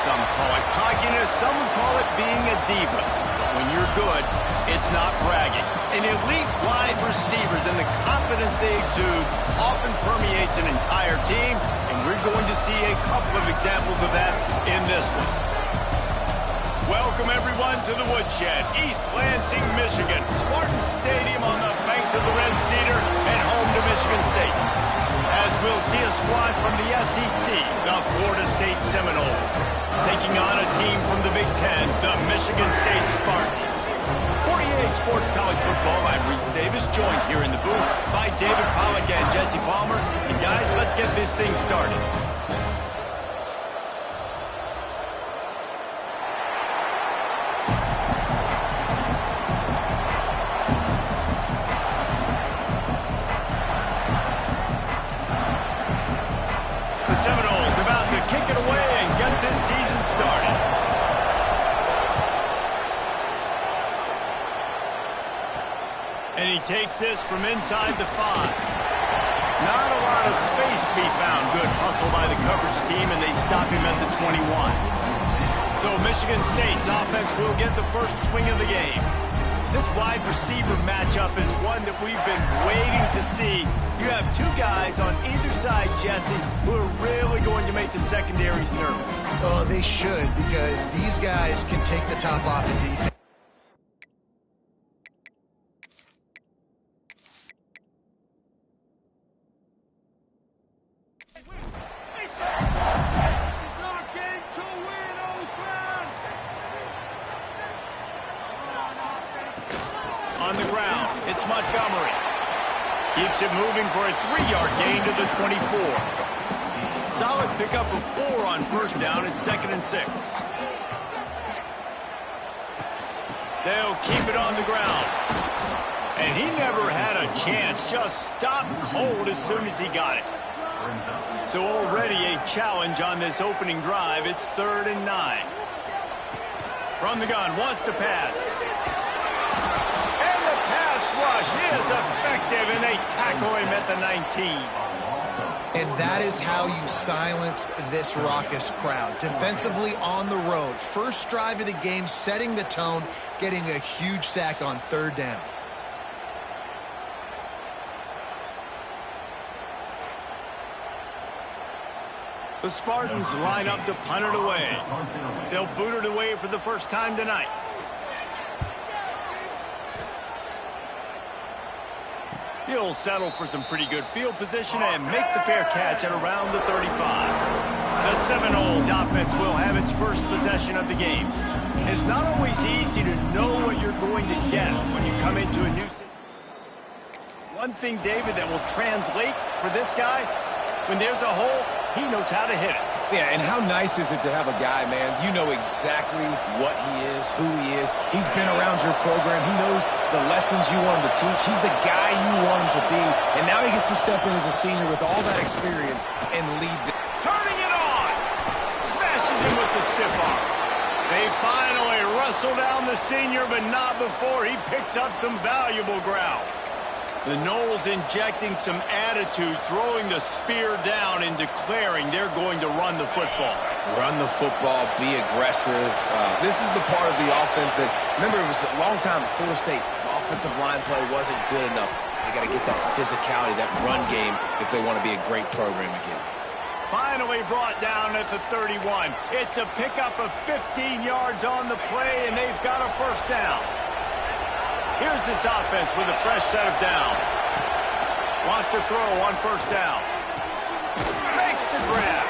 Some call it cockiness, some call it being a diva. But when you're good, it's not bragging. And elite wide receivers and the confidence they exude often permeates an entire team, and we're going to see a couple of examples of that in this one. Welcome, everyone, to the Woodshed, East Lansing, Michigan. Spartan Stadium on the banks of the Red Cedar and home to Michigan State. As we'll see a squad from the SEC, the Florida State Seminoles, taking on a team from the Big Ten, the Michigan State Spartans. For EA Sports College Football, I'm Reese Davis, joined here in the booth by David Pollack and Jesse Palmer. And guys, let's get this thing started. The Seminoles about to kick it away and get this season started. And he takes this from inside the 5. Not a lot of space to be found. Good hustle by the coverage team, and they stop him at the 21. So Michigan State's offense will get the first swing of the game. This wide receiver matchup is one that we've been waiting to see. You have two guys on either side, Jesse, who are really going to make the secondaries nervous. Oh, they should, because these guys can take the top off in defense. On the ground, it's Montgomery. Keeps it moving for a 3-yard gain to the 24. Solid pickup of 4 on first down. It's 2nd and 6. They'll keep it on the ground. And he never had a chance. Just stopped cold as soon as he got it. So already a challenge on this opening drive. It's 3rd and 9. From the gun, wants to pass. Rush is effective, and they tackle him at the 19. And that is how you silence this raucous crowd. Defensively on the road. First drive of the game, setting the tone, getting a huge sack on 3rd down. The Spartans line up to punt it away. They'll boot it away for the first time tonight. He'll settle for some pretty good field position and make the fair catch at around the 35. The Seminoles offense will have its first possession of the game. It's not always easy to know what you're going to get when you come into a new situation. One thing, David, that will translate for this guy, when there's a hole, he knows how to hit it. Yeah, and how nice is it to have a guy, man, you know exactly what he is, who he is. He's been around your program. He knows the lessons you want him to teach. He's the guy you want him to be. And now he gets to step in as a senior with all that experience and lead them. Turning it on! Smashes him with the stiff arm. They finally wrestle down the senior, but not before he picks up some valuable ground. The Noles injecting some attitude, throwing the spear down and declaring they're going to run the football. Run the football, be aggressive. This is the part of the offense that, remember, it was a long time at Florida State. Offensive line play wasn't good enough. They got to get that physicality, that run game, if they want to be a great program again. Finally brought down at the 31. It's a pickup of 15 yards on the play, and they've got a first down. Here's this offense with a fresh set of downs. Wants to throw on first down. Makes the grab.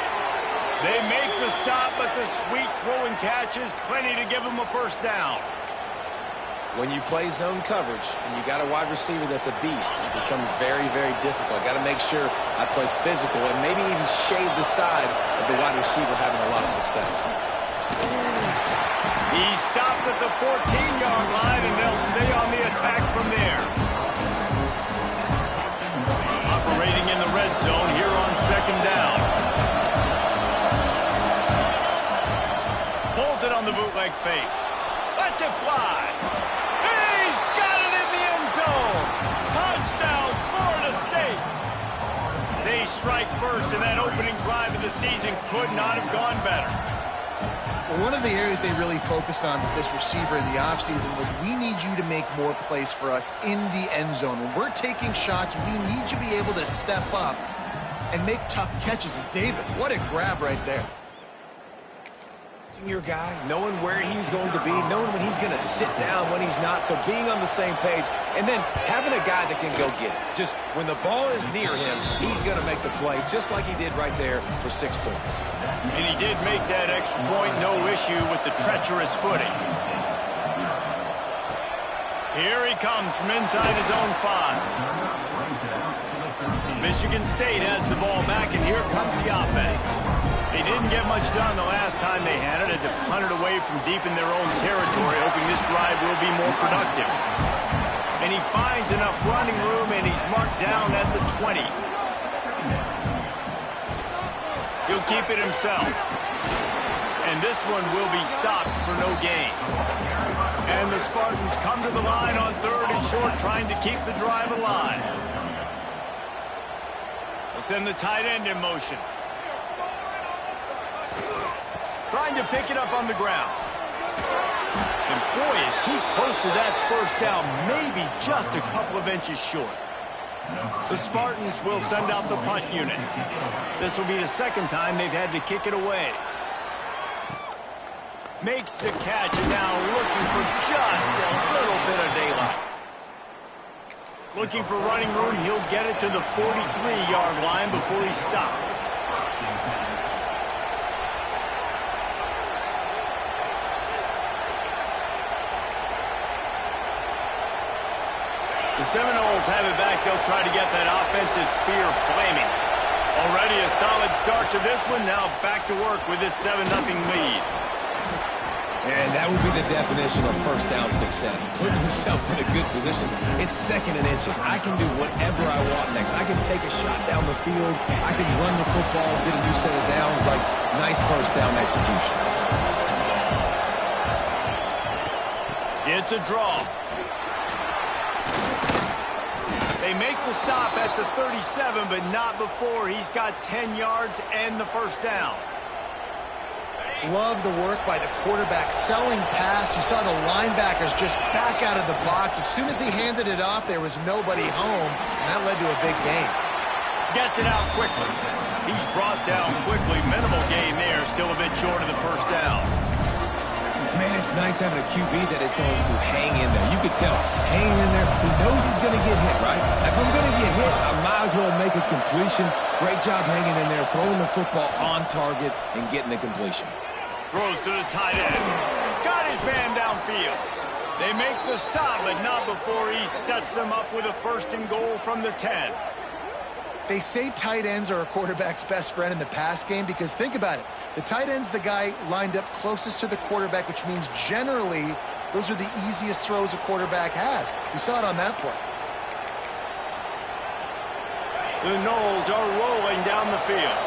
They make the stop, but the sweet throwing catch is plenty to give them a first down. When you play zone coverage and you got a wide receiver that's a beast, it becomes very, very difficult. Got to make sure I play physical and maybe even shade the side of the wide receiver having a lot of success. He stopped at the 14-yard line, and they'll stay on the attack from there. Operating in the red zone here on 2nd down. Pulls it on the bootleg fake. Lets it fly. He's got it in the end zone. Touchdown, Florida State. They strike first, and that opening drive of the season could not have gone better. Well, one of the areas they really focused on with this receiver in the offseason was we need you to make more plays for us in the end zone. When we're taking shots, we need you to be able to step up and make tough catches. And David, what a grab right there. Your guy, knowing where he's going to be, knowing when he's going to sit down, when he's not, so being on the same page, and then having a guy that can go get it. Just when the ball is near him, he's going to make the play, just like he did right there for 6 points. And he did make that extra point, no issue with the treacherous footing. Here he comes from inside his own 5. Michigan State has the ball back, and here comes the offense. They didn't get much done the last time they had it. They punted away from deep in their own territory, hoping this drive will be more productive. And he finds enough running room, and he's marked down at the 20. He'll keep it himself. And this one will be stopped for no gain. And the Spartans come to the line on 3rd and short, trying to keep the drive alive. They'll send the tight end in motion. Trying to pick it up on the ground. And boy, is he close to that first down, maybe just a couple of inches short. The Spartans will send out the punt unit. This will be the 2nd time they've had to kick it away. Makes the catch, and now looking for just a little bit of daylight. Looking for running room, he'll get it to the 43-yard line before he's stopped. The Seminoles have it back. They'll try to get that offensive spear flaming. Already a solid start to this one. Now back to work with this 7-0 lead. And that would be the definition of first down success. Putting yourself in a good position. It's 2nd and inches. I can do whatever I want next. I can take a shot down the field. I can run the football, get a new set of downs. Like, nice first down execution. It's a draw. They make the stop at the 37, but not before he's got 10 yards and the first down. Love the work by the quarterback. Selling pass. You saw the linebackers just back out of the box. As soon as he handed it off, there was nobody home, and that led to a big gain. Gets it out quickly. He's brought down quickly. Minimal gain there. Still a bit short of the first down. Man, it's nice having a QB that is going to hang in there. You could tell, hanging in there, he knows he's going to get hit, right? If I'm going to get hit, I might as well make a completion. Great job hanging in there, throwing the football on target, and getting the completion. Throws to the tight end. Got his man downfield. They make the stop, but not before he sets them up with a 1st and goal from the 10. They say tight ends are a quarterback's best friend in the pass game because think about it. The tight end's the guy lined up closest to the quarterback, which means generally those are the easiest throws a quarterback has. You saw it on that play. The Noles are rolling down the field.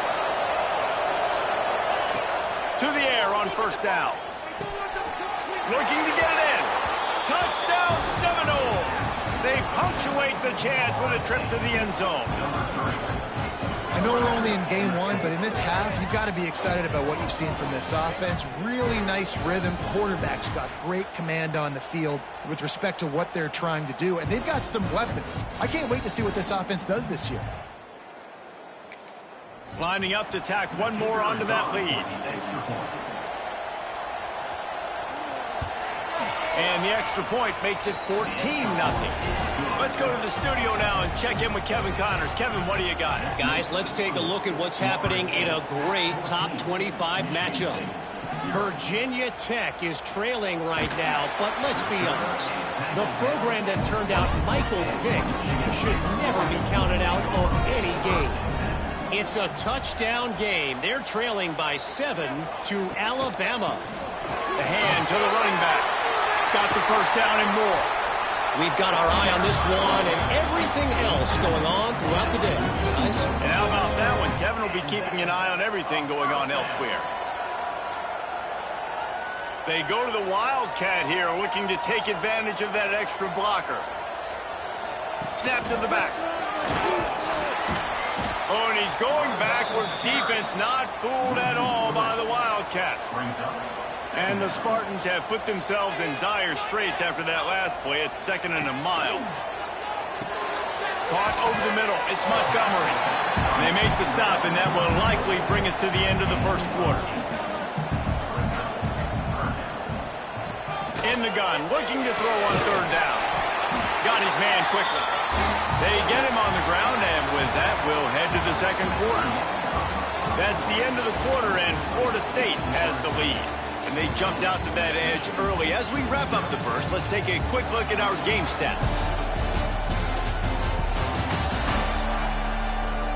To the air on 1st down. Looking to get it in. Touchdown Seminoles. They punctuate the chance with a trip to the end zone. I know we're only in game 1, but in this half, you've got to be excited about what you've seen from this offense. Really nice rhythm. Quarterback's got great command on the field with respect to what they're trying to do, and they've got some weapons. I can't wait to see what this offense does this year. Lining up to tack one more onto that lead. And the extra point makes it 14-0. Let's go to the studio now and check in with Kevin Connors. Kevin, what do you got? Guys, let's take a look at what's happening in a great top 25 matchup. Virginia Tech is trailing right now, but let's be honest. The program that turned out Michael Vick should never be counted out of any game. It's a touchdown game. They're trailing by 7 to Alabama. The hand to the running back. Got the first down and more. We've got our eye on this one and everything else going on throughout the day. Guys? And how about that one? Kevin will be keeping an eye on everything going on elsewhere. They go to the Wildcat here, looking to take advantage of that extra blocker. Snap to the back. Oh, and he's going backwards. Defense not fooled at all by the Wildcat. And the Spartans have put themselves in dire straits after that last play. It's 2nd and a mile. Caught over the middle. It's Montgomery. They make the stop, and that will likely bring us to the end of the first quarter. In the gun, looking to throw on 3rd down. Got his man quickly. They get him on the ground, and with that, we'll head to the second quarter. That's the end of the quarter, and Florida State has the lead. And they jumped out to that edge early. As we wrap up the first, let's take a quick look at our game stats.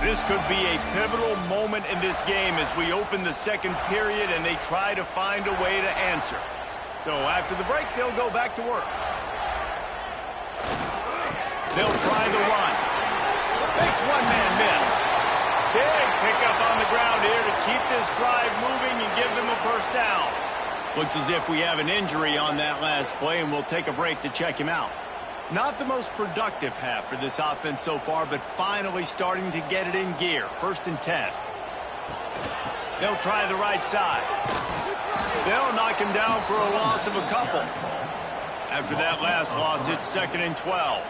This could be a pivotal moment in this game as we open the second period and they try to find a way to answer. So after the break, they'll go back to work. They'll try the run. Makes one man miss. Big pickup on the ground here to keep this drive moving and give them a first down. Looks as if we have an injury on that last play, and we'll take a break to check him out. Not the most productive half for this offense so far, but finally starting to get it in gear. 1st and 10. They'll try the right side. They'll knock him down for a loss of a couple. After that last loss, it's 2nd and 12.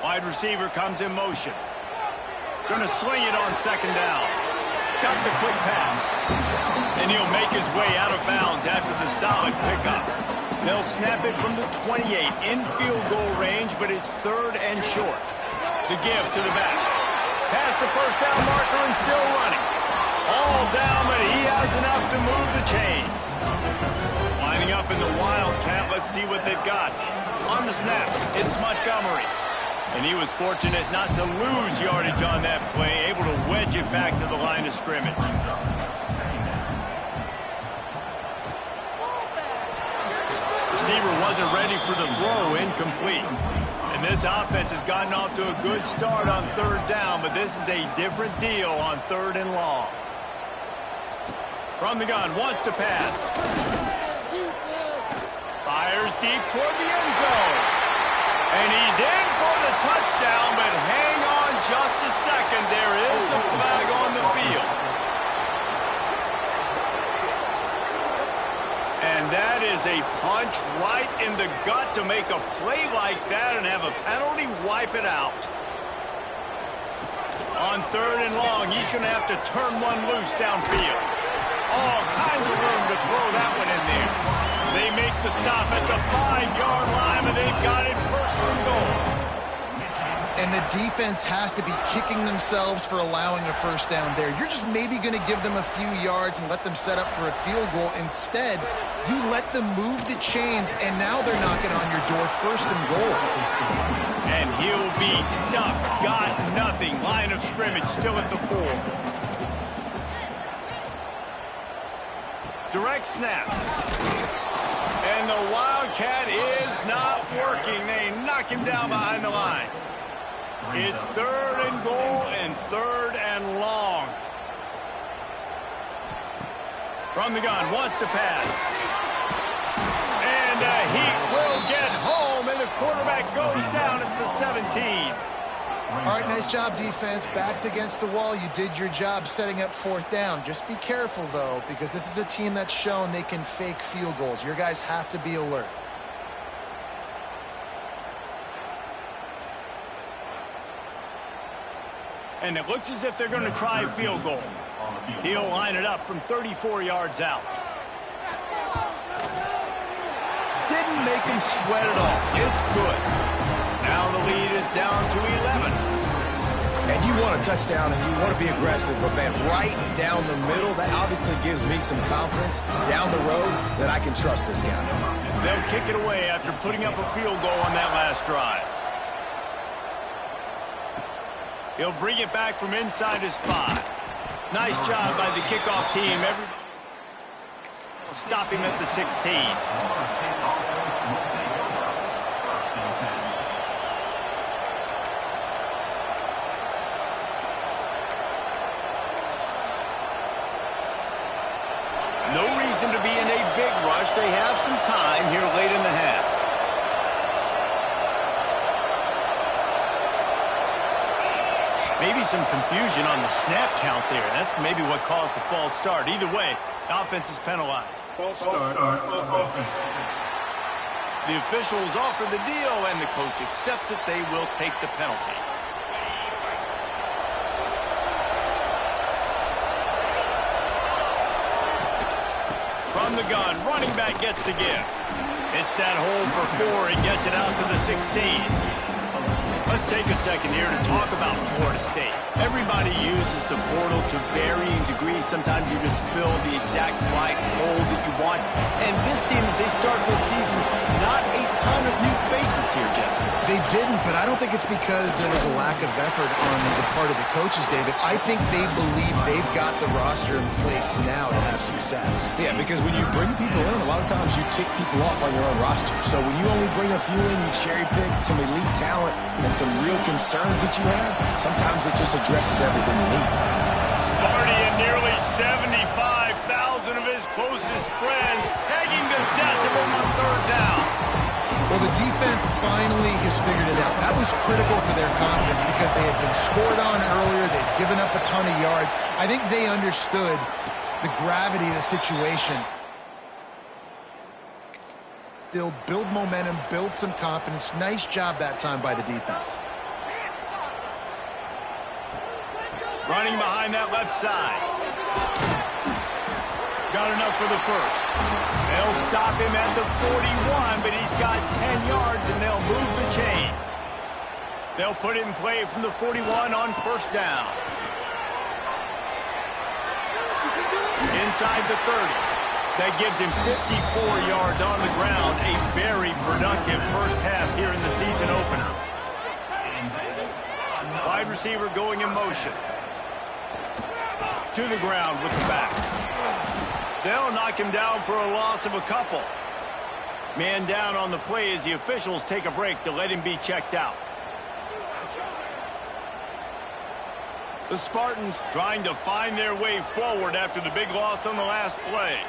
Wide receiver comes in motion. Going to swing it on 2nd down. Got the quick pass. And he'll make his way out of bounds after the solid pickup. They'll snap it from the 28 in field goal range, but it's 3rd and short. The give to the back. Past the first down marker and still running. All down, but he has enough to move the chains. Lining up in the Wildcat, let's see what they've got. On the snap, it's Montgomery. And he was fortunate not to lose yardage on that play, able to wedge it back to the line of scrimmage. Receiver wasn't ready for the throw, incomplete. And this offense has gotten off to a good start on 3rd down, but this is a different deal on 3rd and long. From the gun, wants to pass. Fires deep toward the end zone. And he's in for the touchdown, but hang on just a second. There is a flag on the field. And that is a punch right in the gut to make a play like that and have a penalty wipe it out. On 3rd and long, he's going to have to turn one loose downfield. All kinds of room to throw that one in there. They make the stop at the 5-yard line, and they've got it 1st and goal. And the defense has to be kicking themselves for allowing a first down there. You're just maybe going to give them a few yards and let them set up for a field goal. Instead, you let them move the chains, and now they're knocking on your door 1st and goal. And he'll be stuck. Got nothing. Line of scrimmage still at the 4. Direct snap. And the Wildcat is not working. They knock him down behind the line. It's 3rd and goal and 3rd and long. From the gun, wants to pass. And he will get home, and the quarterback goes down at the 17. All right, nice job, defense. Backs against the wall. You did your job setting up 4th down. Just be careful, though, because this is a team that's shown they can fake field goals. Your guys have to be alert. And it looks as if they're going to try a field goal. He'll line it up from 34 yards out. Didn't make him sweat at all. It's good. Now the lead is down to 11. And you want a touchdown and you want to be aggressive, but man, right down the middle, that obviously gives me some confidence down the road that I can trust this guy. They'll kick it away after putting up a field goal on that last drive. He'll bring it back from inside his 5. Nice job by the kickoff team. Everybody will stop him at the 16. No reason to be in a big rush. They have some time here late in the half. Maybe some confusion on the snap count there. That's maybe what caused the false start. Either way, the offense is penalized. False start on offense. The officials offer the deal, and the coach accepts it. They will take the penalty. From the gun, running back gets the give. It's that hole for 4. He gets it out to the 16. Let's take a second here to talk about Florida State. Everybody uses the portal to varying degrees. Sometimes you just fill the exact right hole that you want. And this team, as they start this season, not a ton of new faces here, Jesse. They didn't, but I don't think it's because there was a lack of effort on the part of the coaches, David. I think they believe they've got the roster in place now to have success. Yeah, because when you bring people in, a lot of times you tick people off on your own roster. So when you only bring a few in, you cherry pick some elite talent and some real concerns that you have, sometimes it just addresses everything you need. Sparty and nearly 75,000 of his closest friends pegging the decimal on 3rd down. Well, the defense finally has figured it out. That was critical for their confidence because they had been scored on earlier. They'd given up a ton of yards. I think they understood the gravity of the situation. They'll build momentum, build some confidence. Nice job that time by the defense. Running behind that left side. Got enough for the first. They'll stop him at the 41, but he's got 10 yards, and they'll move the chains. They'll put it in play from the 41 on 1st down. Inside the 30. That gives him 54 yards on the ground. A very productive first half here in the season opener. Wide receiver going in motion. To the ground with the back. They'll knock him down for a loss of a couple. Man down on the play as the officials take a break to let him be checked out. The Spartans trying to find their way forward after the big loss on the last play.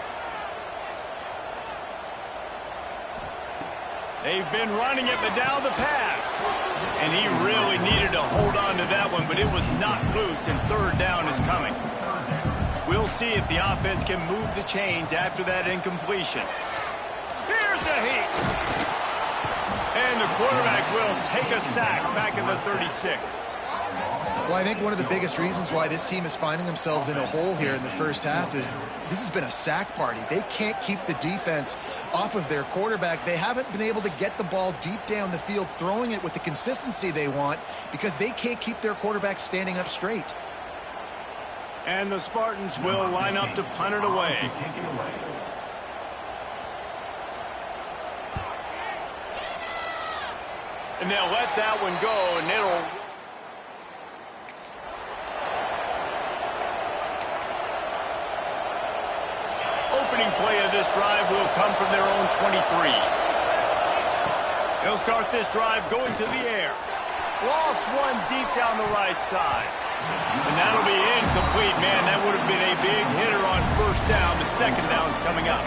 They've been running it, but now the pass. And he really needed to hold on to that one, but it was not loose, and 3rd down is coming. We'll see if the offense can move the chains after that incompletion. Here's a heat. And the quarterback will take a sack back at the 36. Well, I think one of the biggest reasons why this team is finding themselves in a hole here in the first half is this has been a sack party. They can't keep the defense off of their quarterback. They haven't been able to get the ball deep down the field, throwing it with the consistency they want because they can't keep their quarterback standing up straight. And the Spartans will line up to punt it away. And they'll let that one go, and it'll... Opening play of this drive will come from their own 23. They'll start this drive going to the air. Lost one deep down the right side. And that'll be incomplete, man. That would have been a big hitter on 1st down, but 2nd down's coming up.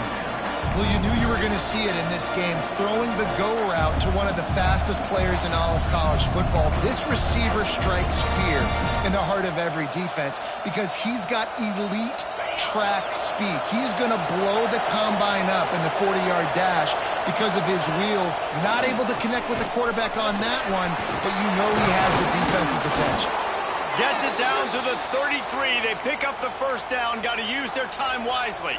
Well, you knew you were going to see it in this game, throwing the go route to one of the fastest players in all of college football. This receiver strikes fear in the heart of every defense because he's got elite track speed. He's going to blow the combine up in the 40-yard dash because of his wheels. Not able to connect with the quarterback on that one, but you know he has the defense's attention. Gets it down to the 33. They pick up the 1st down. Got to use their time wisely.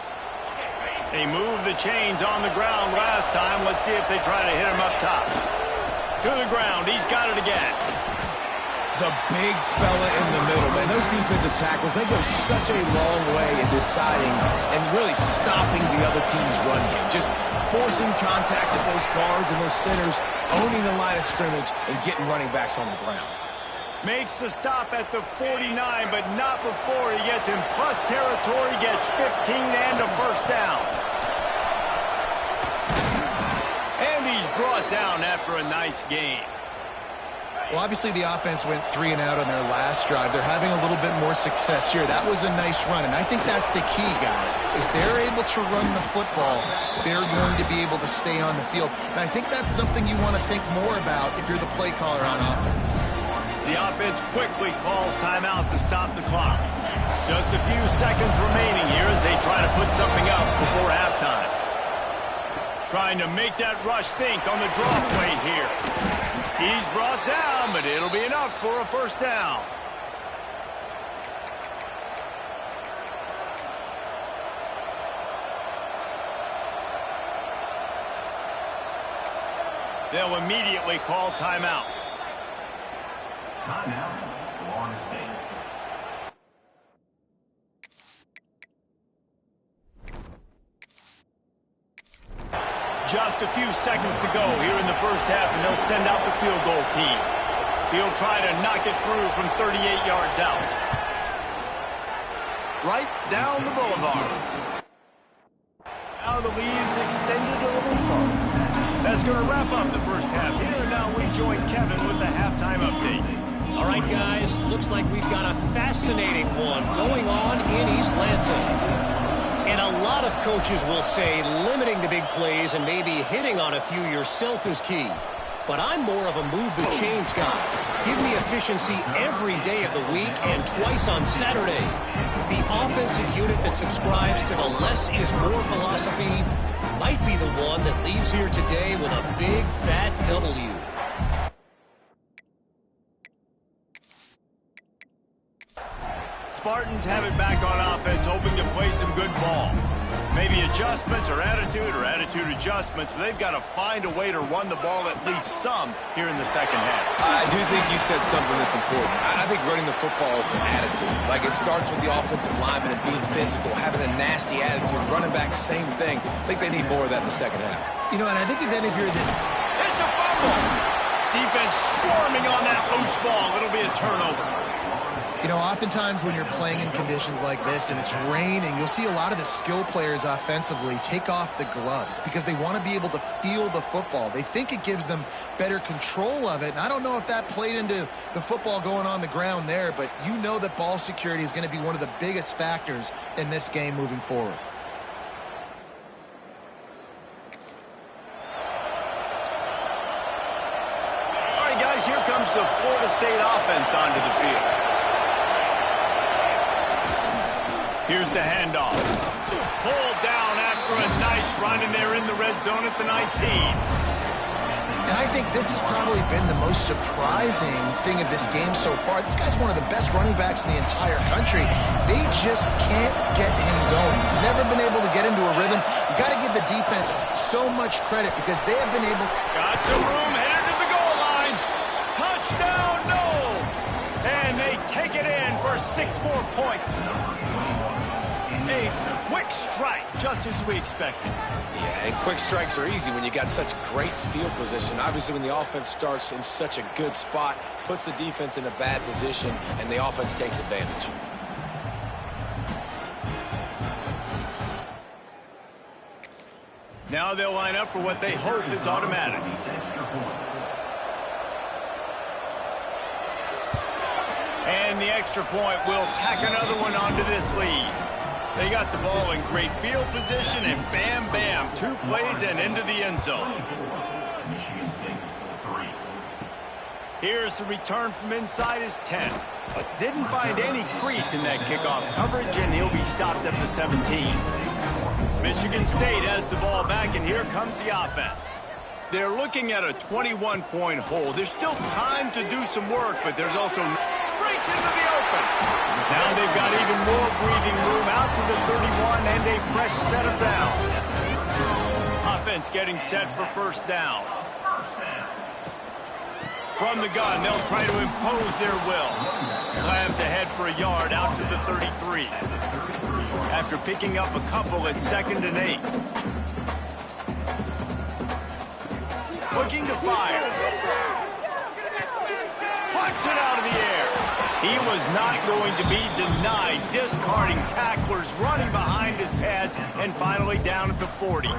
They moved the chains on the ground last time. Let's see if they try to hit him up top. To the ground. He's got it again. The big fella in the middle, man. Those defensive tackles, they go such a long way in deciding and really stopping the other team's run game. Just forcing contact with those guards and those centers, owning the line of scrimmage, and getting running backs on the ground. Makes the stop at the 49, but not before he gets in plus territory, gets 15 and a 1st down. And he's brought down after a nice gain. Well, obviously the offense went 3 and out on their last drive. They're having a little bit more success here. That was a nice run, and I think that's the key, guys. If they're able to run the football, they're going to be able to stay on the field. And I think that's something you want to think more about if you're the play caller on offense. The offense quickly calls timeout to stop the clock. Just a few seconds remaining here as they try to put something up before halftime. Trying to make that rush think on the draw play here. He's brought down, but it'll be enough for a first down. They'll immediately call timeout. Timeout, Florida State. Just a few seconds to go here in the first half, and they'll send out the field goal team. He'll try to knock it through from 38 yards out. Right down the boulevard. Now the lead's extended a little further. That's going to wrap up the first half here, and now we join Kevin with the halftime update. All right, guys, looks like we've got a fascinating one going on in East Lansing. And a lot of coaches will say limiting the big plays and maybe hitting on a few yourself is key. But I'm more of a move the chains guy. Give me efficiency every day of the week and twice on Saturday. The offensive unit that subscribes to the less is more philosophy might be the one that leaves here today with a big fat W. Spartans have it back on offense, hoping to play some good ball. Maybe adjustments or attitude adjustments, but they've got to find a way to run the ball at least some here in the second half. I do think you said something that's important. I think running the football is an attitude. Like, it starts with the offensive lineman and being physical, having a nasty attitude. Running back, same thing. I think they need more of that in the second half. You know, and I think even if you're this... It's a fumble! Defense swarming on that loose ball. It'll be a turnover. You know, oftentimes when you're playing in conditions like this and it's raining, you'll see a lot of the skill players offensively take off the gloves because they want to be able to feel the football. They think it gives them better control of it. And I don't know if that played into the football going on the ground there, but you know that ball security is going to be one of the biggest factors in this game moving forward. All right, guys, here comes the Florida State offense onto the field. Here's the handoff. Pulled down after a nice run, and they're in the red zone at the 19. And I think this has probably been the most surprising thing of this game so far. This guy's one of the best running backs in the entire country. They just can't get him going. He's never been able to get into a rhythm. You got to give the defense so much credit because they have been able... Got some room, headed to the goal line. Touchdown, no! And they take it in for 6 more points. A quick strike, just as we expected. Yeah, and quick strikes are easy when you got such great field position. Obviously, when the offense starts in such a good spot, puts the defense in a bad position, and the offense takes advantage. Now they'll line up for what they hope is automatic. And the extra point will tack another one onto this lead. They got the ball in great field position, and bam, bam, 2 plays and into the end zone. Here's the return from inside his 10. Didn't find any crease in that kickoff coverage, and he'll be stopped at the 17. Michigan State has the ball back, and here comes the offense. They're looking at a 21-point hole. There's still time to do some work, but there's also... breaks into the open. Now they've got even more breathing room out to the 31 and a fresh set of downs. Offense getting set for first down. From the gun, they'll try to impose their will. Slams ahead for a yard out to the 33. After picking up a couple at 2nd and 8. Looking to fire. Puts it out of the air. He was not going to be denied, discarding tacklers, running behind his pads, and finally down at the 40.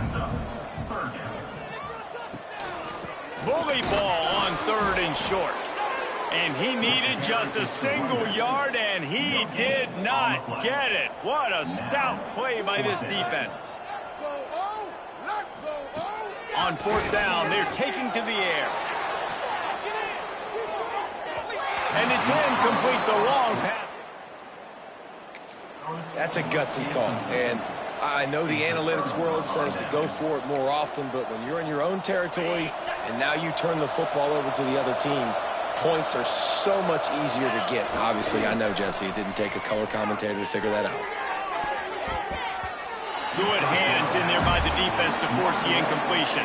Bully ball on 3rd and short. And he needed just a single yard, and he did not get it. What a stout play by this defense. On 4th down, they're taking to the air. And it's incomplete, the long pass. That's a gutsy call. And I know the analytics world says to go for it more often, but when you're in your own territory and now you turn the football over to the other team, points are so much easier to get. Obviously, I know, Jesse, it didn't take a color commentator to figure that out. Good hands in there by the defense to force the incompletion.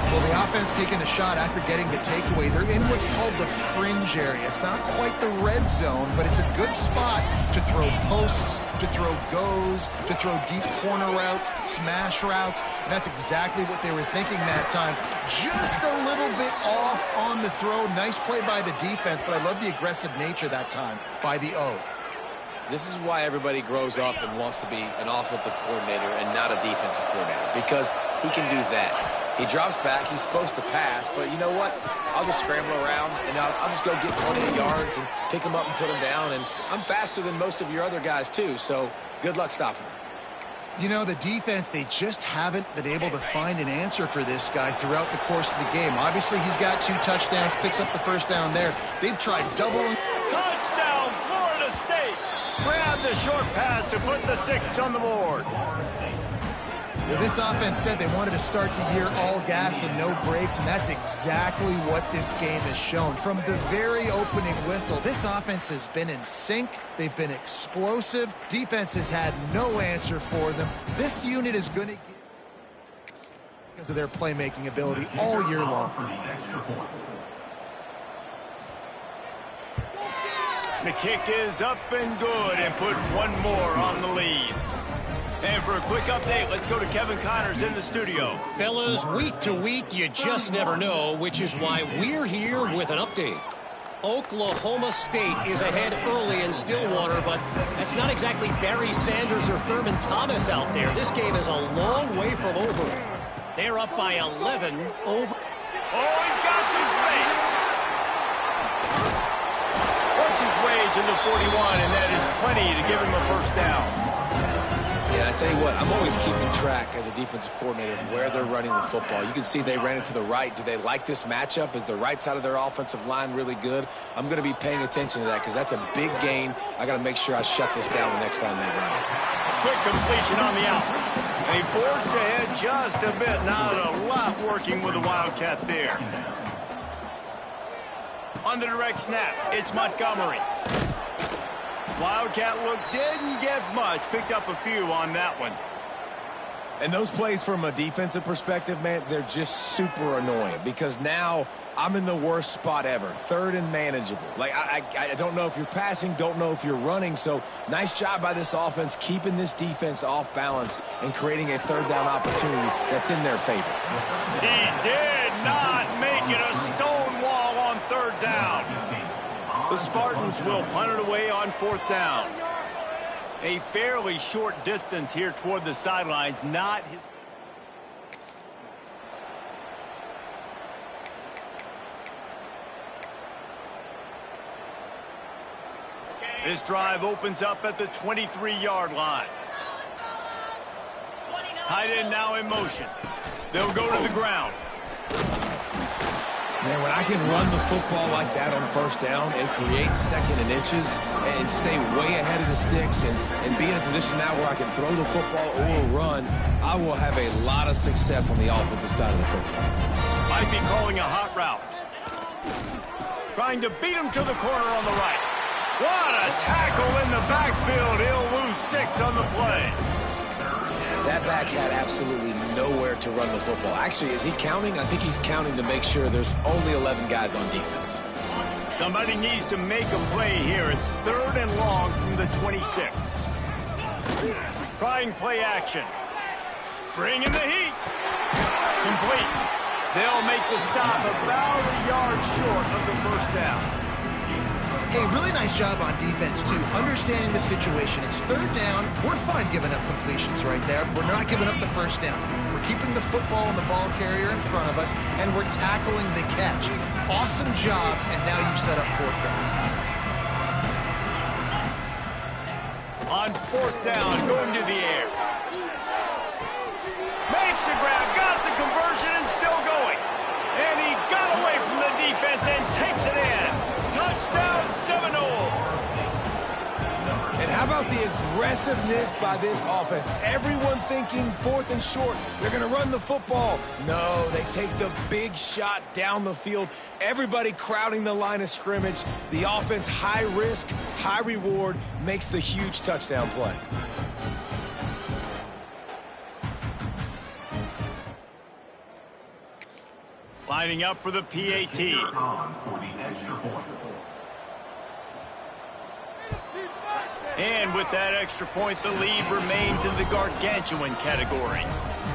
Well, the offense taking a shot after getting the takeaway. They're in what's called the fringe area. It's not quite the red zone, but it's a good spot to throw posts, to throw goes, to throw deep corner routes, smash routes, and that's exactly what they were thinking that time. Just a little bit off on the throw. Nice play by the defense, but I love the aggressive nature that time by the O. This is why everybody grows up and wants to be an offensive coordinator and not a defensive coordinator, because he can do that. He drops back. He's supposed to pass, but you know what? I'll just scramble around, and I'll just go get plenty of yards and pick him up and put him down, and I'm faster than most of your other guys, too, so good luck stopping him. You know, the defense, they just haven't been able to find an answer for this guy throughout the course of the game. Obviously, he's got 2 touchdowns, picks up the first down there. They've tried doubling. Touchdown, Florida State! Grab the short pass to put the 6 on the board. Well, this offense said they wanted to start the year all gas and no brakes, and that's exactly what this game has shown. From the very opening whistle, this offense has been in sync. They've been explosive. Defense has had no answer for them. This unit is going to get because of their playmaking ability all year long. The kick is up and good and put one more on the lead. And for a quick update, let's go to Kevin Connors in the studio. Fellas, week to week, you just never know, which is why we're here with an update. Oklahoma State is ahead early in Stillwater, but that's not exactly Barry Sanders or Thurman Thomas out there. This game is a long way from over. They're up by 11 over. Oh, he's got some space. Works his way to the 41, and that is plenty to give him a first down. Yeah, I tell you what, I'm always keeping track as a defensive coordinator of where they're running the football. You can see they ran it to the right. Do they like this matchup? Is the right side of their offensive line really good? I'm going to be paying attention to that because that's a big gain. I got to make sure I shut this down the next time they run it. Quick completion on the out. They forced ahead just a bit. Not a lot working with the Wildcat there. On the direct snap, it's Montgomery. Wildcat look didn't get much. Picked up a few on that one. And those plays from a defensive perspective, man, they're just super annoying because now I'm in the worst spot ever. 3rd and manageable. Like, I don't know if you're passing, don't know if you're running. So nice job by this offense keeping this defense off balance and creating a 3rd down opportunity that's in their favor. He did not make it a stone wall on 3rd down. The Spartans will punt it away on 4th down. A fairly short distance here toward the sidelines, not his... This drive opens up at the 23-yard line. Tight end now in motion. They'll go to the ground. Man, when I can run the football like that on 1st down and create 2nd and inches and stay way ahead of the sticks and be in a position now where I can throw the football or run, I will have a lot of success on the offensive side of the football. Might be calling a hot route. Trying to beat him to the corner on the right. What a tackle in the backfield. He'll lose 6 on the play. That back had absolutely nowhere to run the football. Actually, is he counting? I think he's counting to make sure there's only 11 guys on defense. Somebody needs to make a play here. It's 3rd and long from the 26. Trying play action. Bringing the heat. Complete. They'll make the stop about a yard short of the 1st down. Hey, really nice job on defense, too. Understanding the situation. It's 3rd down. We're fine giving up completions right there. We're not giving up the 1st down. We're keeping the football and the ball carrier in front of us, and we're tackling the catch. Awesome job, and now you've set up 4th down. On 4th down, going to the air. Makes the grab, got the conversion, and still going. And he got away from the defense and takes it in. Touchdown, about the aggressiveness by this offense? Everyone thinking 4th and short. They're going to run the football. No, they take the big shot down the field. Everybody crowding the line of scrimmage. The offense, high risk, high reward, makes the huge touchdown play. Lining up for the PAT. And with that extra point, the lead remains in the gargantuan category.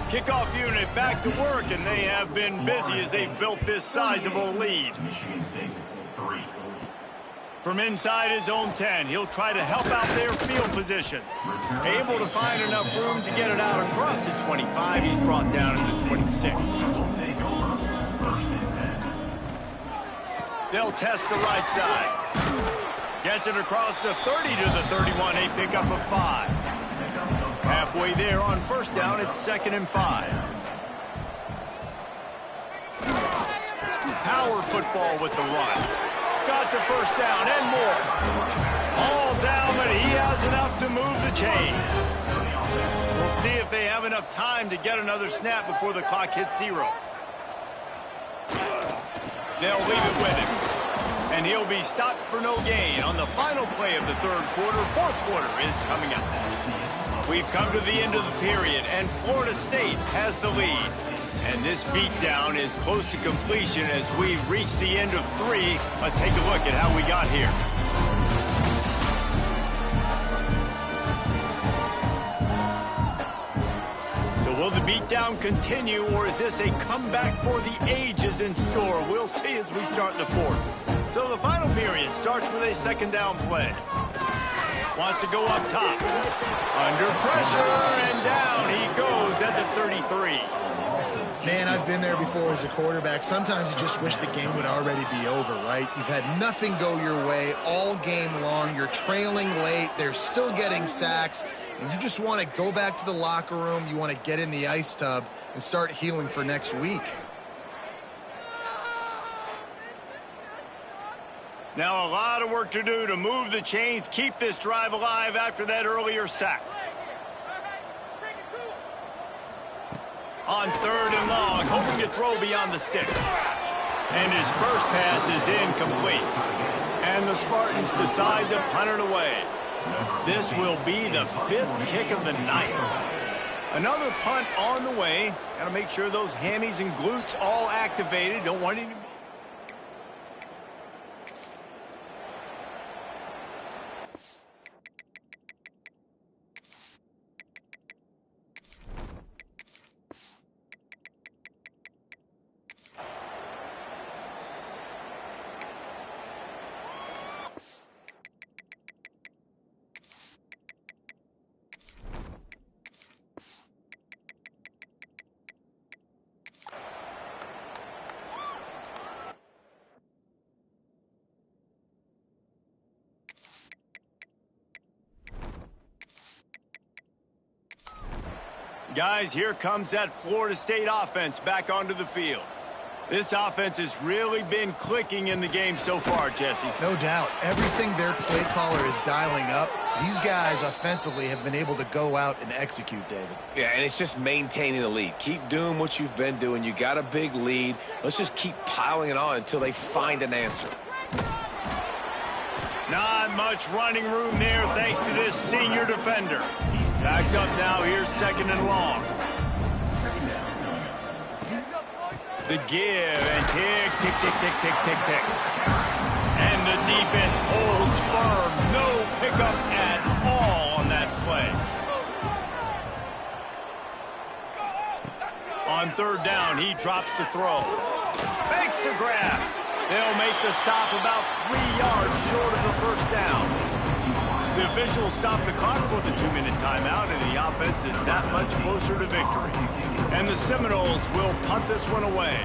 Kickoff unit back to work, and they have been busy as they've built this sizable lead. From inside his own 10, he'll try to help out their field position. Able to find enough room to get it out across the 25. He's brought down to the 26. They'll test the right side. Gets it across the 30 to the 31. A pickup of 5. Halfway there on first down, it's 2nd and 5. Power football with the run. Got the first down and more. All down, but he has enough to move the chains. We'll see if they have enough time to get another snap before the clock hits 0. They'll leave it with him. And he'll be stopped for no gain on the final play of the 3rd quarter. 4th quarter is coming up. We've come to the end of the period, and Florida State has the lead. And this beatdown is close to completion as we've reached the end of 3. Let's take a look at how we got here. Will the beatdown continue, or is this a comeback for the ages in store? We'll see as we start the 4th. So the final period starts with a 2nd down play. Wants to go up top. Under pressure, and down he goes at the 33. Man, I've been there before as a quarterback. Sometimes you just wish the game would already be over, right? You've had nothing go your way all game long. You're trailing late. They're still getting sacks. And you just want to go back to the locker room. You want to get in the ice tub and start healing for next week. Now a lot of work to do to move the chains, keep this drive alive after that earlier sack. On 3rd and long, hoping to throw beyond the sticks. And his first pass is incomplete. And the Spartans decide to punt it away. This will be the 5th kick of the night. Another punt on the way. Got to make sure those hammies and glutes all activated. Don't want any... Guys, here comes that Florida State offense back onto the field. This offense has really been clicking in the game so far, Jesse. No doubt. Everything their play caller is dialing up, these guys offensively have been able to go out and execute, David. Yeah, and it's just maintaining the lead. Keep doing what you've been doing. You got a big lead. Let's just keep piling it on until they find an answer. Not much running room there thanks to this senior defender. Backed up now, here's 2nd and long. The give, and tick, tick, tick, tick, tick, tick, tick. And the defense holds firm. No pickup at all on that play. On 3rd down, he drops to throw. Fakes to grab. They'll make the stop about 3 yards short of the first down. The officials stop the clock for the 2-minute timeout, and the offense is that much closer to victory. And the Seminoles will punt this one away.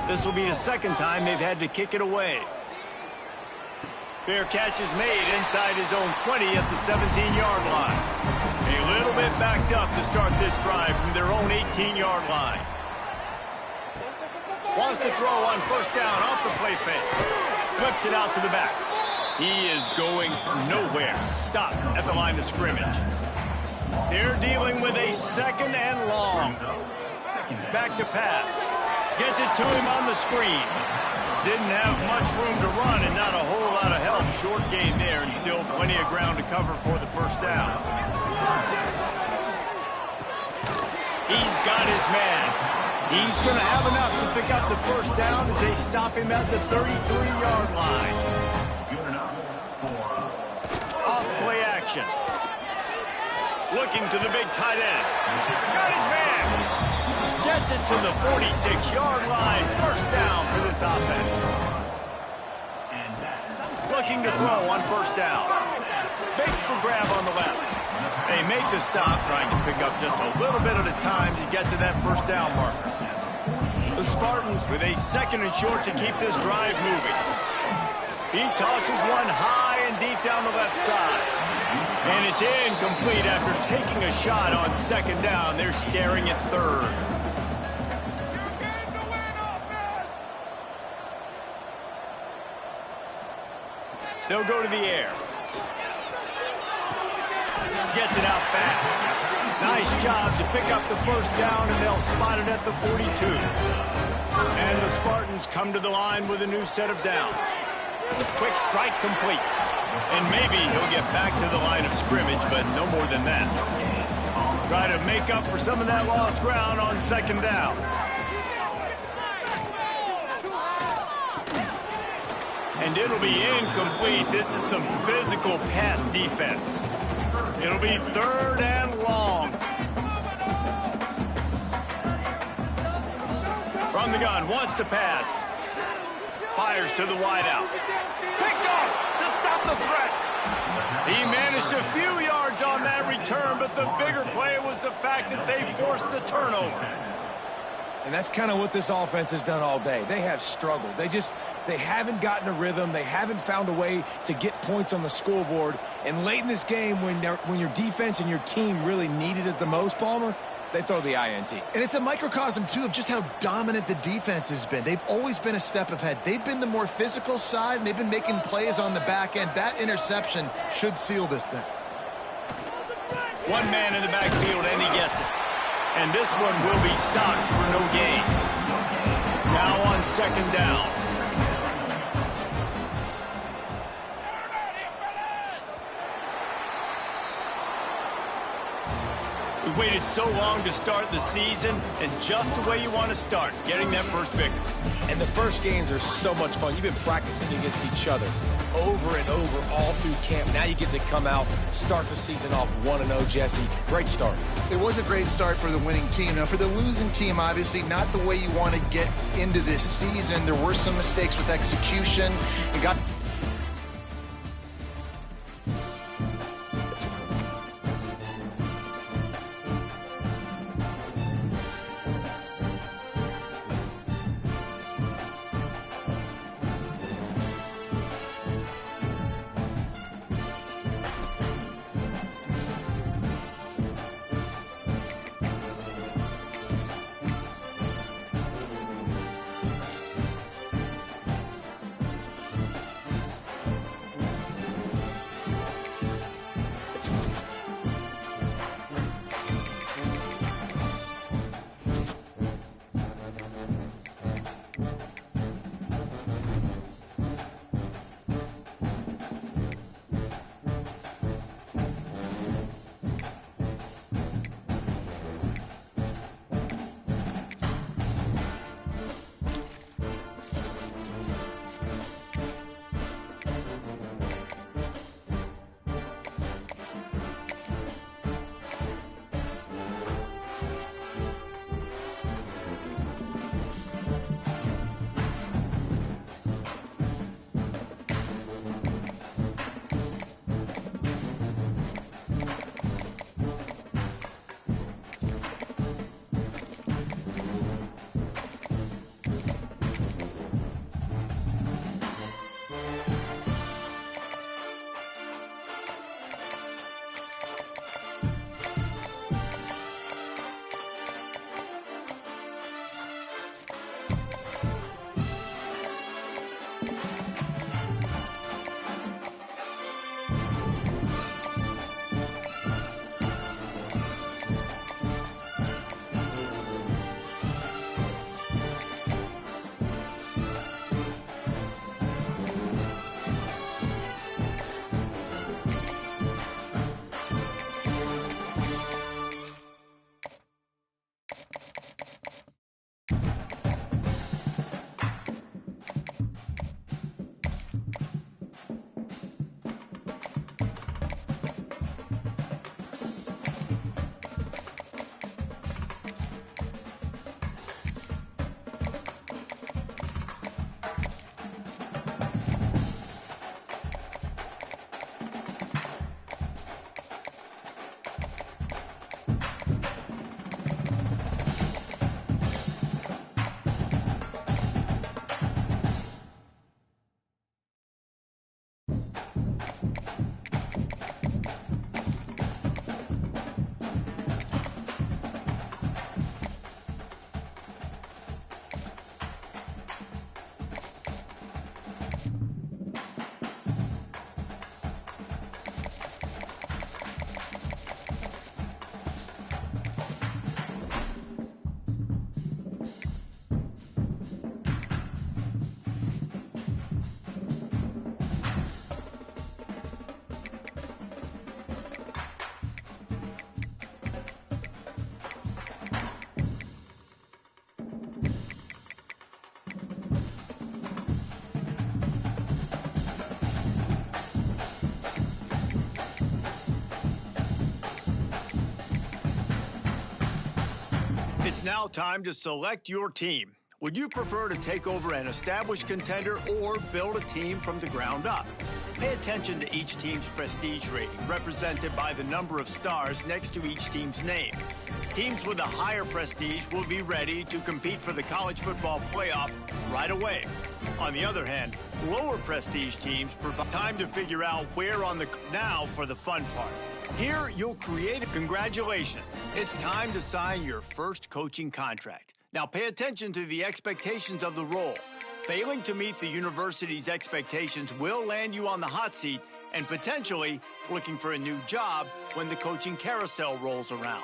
This will be the 2nd time they've had to kick it away. Fair catch is made inside his own 20 at the 17-yard line. A little bit backed up to start this drive from their own 18-yard line. Wants to throw on first down off the play fake. Flips it out to the back. He is going nowhere. Stop at the line of scrimmage. They're dealing with a 2nd and long. Back to pass. Gets it to him on the screen. Didn't have much room to run and not a whole lot of help. Short gain there and still plenty of ground to cover for the first down. He's got his man. He's going to have enough to pick up the first down as they stop him at the 33-yard line. Off play action. Looking to the big tight end. Got his man. Gets it to the 46-yard line. First down for this offense. Looking to throw on first down. Makes the grab on the left. They make the stop, trying to pick up just a little bit at a time to get to that first down marker. The Spartans with a 2nd and short to keep this drive moving. He tosses one high and deep down the left side. And it's incomplete after taking a shot on 2nd down. They're staring at 3rd. They'll go to the air. Gets it out fast. Nice job to pick up the first down, and they'll spot it at the 42. And the Spartans come to the line with a new set of downs. Quick strike complete. And maybe he'll get back to the line of scrimmage, but no more than that. Try to make up for some of that lost ground on 2nd down. And it'll be incomplete. This is some physical pass defense. It'll be 3rd and long. From the gun, wants to pass. Fires to the wideout. Picked off to stop the threat. He managed a few yards on that return, but the bigger play was the fact that they forced the turnover. And that's kind of what this offense has done all day. They have struggled. They haven't gotten a rhythm. They haven't found a way to get points on the scoreboard. And late in this game, when your defense and your team really needed it the most, Palmer, they throw the INT. And it's a microcosm, too, of just how dominant the defense has been. They've always been a step ahead. They've been the more physical side, and they've been making plays on the back end. That interception should seal this thing. One man in the backfield, and he gets it. And this one will be stopped for no gain. Now on 2nd down. We waited so long to start the season, and just the way you want to start, getting that first victory. And the first games are so much fun. You've been practicing against each other over and over all through camp. Now you get to come out, start the season off 1-0, Jesse. Great start. It was a great start for the winning team. Now, for the losing team, obviously not the way you want to get into this season. There were some mistakes with execution. You got... It's now time to select your team. Would you prefer to take over an established contender or build a team from the ground up? Pay attention to each team's prestige rating, represented by the number of stars next to each team's name. Teams with a higher prestige will be ready to compete for the college football playoff right away. On the other hand, lower prestige teams provide time to figure out where on the... Now for the fun part. Here, you'll create a... Congratulations. It's time to sign your first coaching contract. Now pay attention to the expectations of the role. Failing to meet the university's expectations will land you on the hot seat and potentially looking for a new job when the coaching carousel rolls around.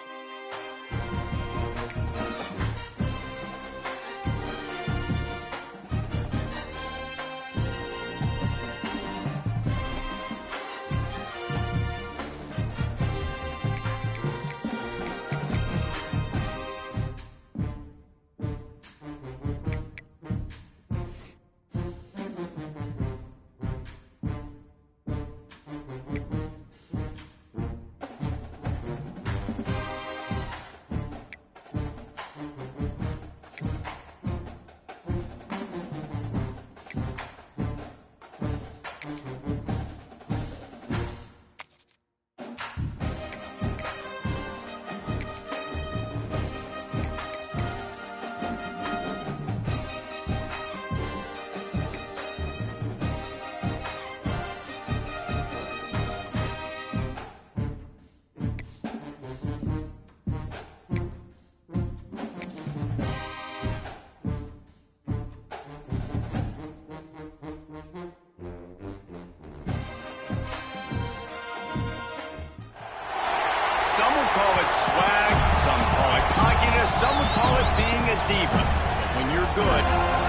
Some would call it swag, some call it cockiness, some would call it being a diva. But when you're good,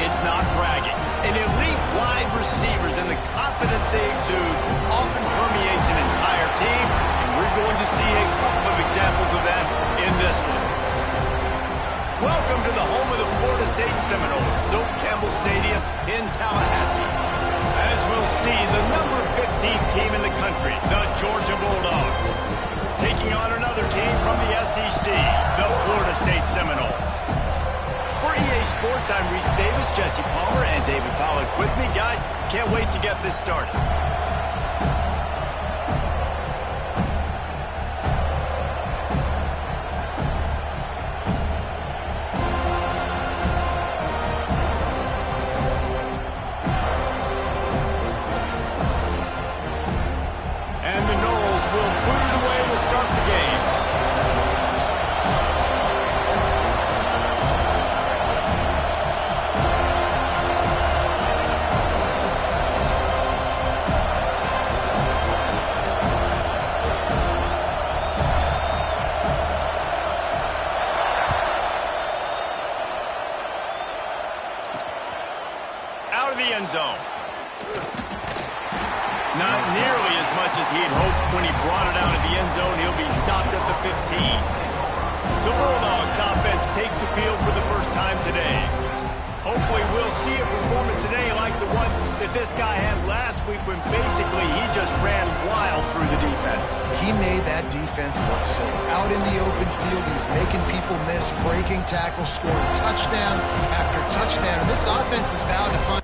it's not bragging. An elite wide receivers and the confidence they exude often permeates an entire team, and we're going to see a couple of examples of that in this one. Welcome to the home of the Florida State Seminoles, Doak Campbell Stadium in Tallahassee. As we'll see, the number 15 team in the country, the Georgia Bulldogs, taking on another team from the SEC, the Florida State Seminoles. For EA Sports, I'm Reese Davis, Jesse Palmer, and David Pollack with me. Guys, can't wait to get this started. Zone. Not nearly as much as he had hoped when he brought it out of the end zone. He'll be stopped at the 15. The Bulldogs offense takes the field for the first time today. Hopefully we'll see a performance today like the one that this guy had last week when basically he just ran wild through the defense. He made that defense look silly. Out in the open field, he was making people miss, breaking tackles, scoring touchdown after touchdown. And this offense is bound to find...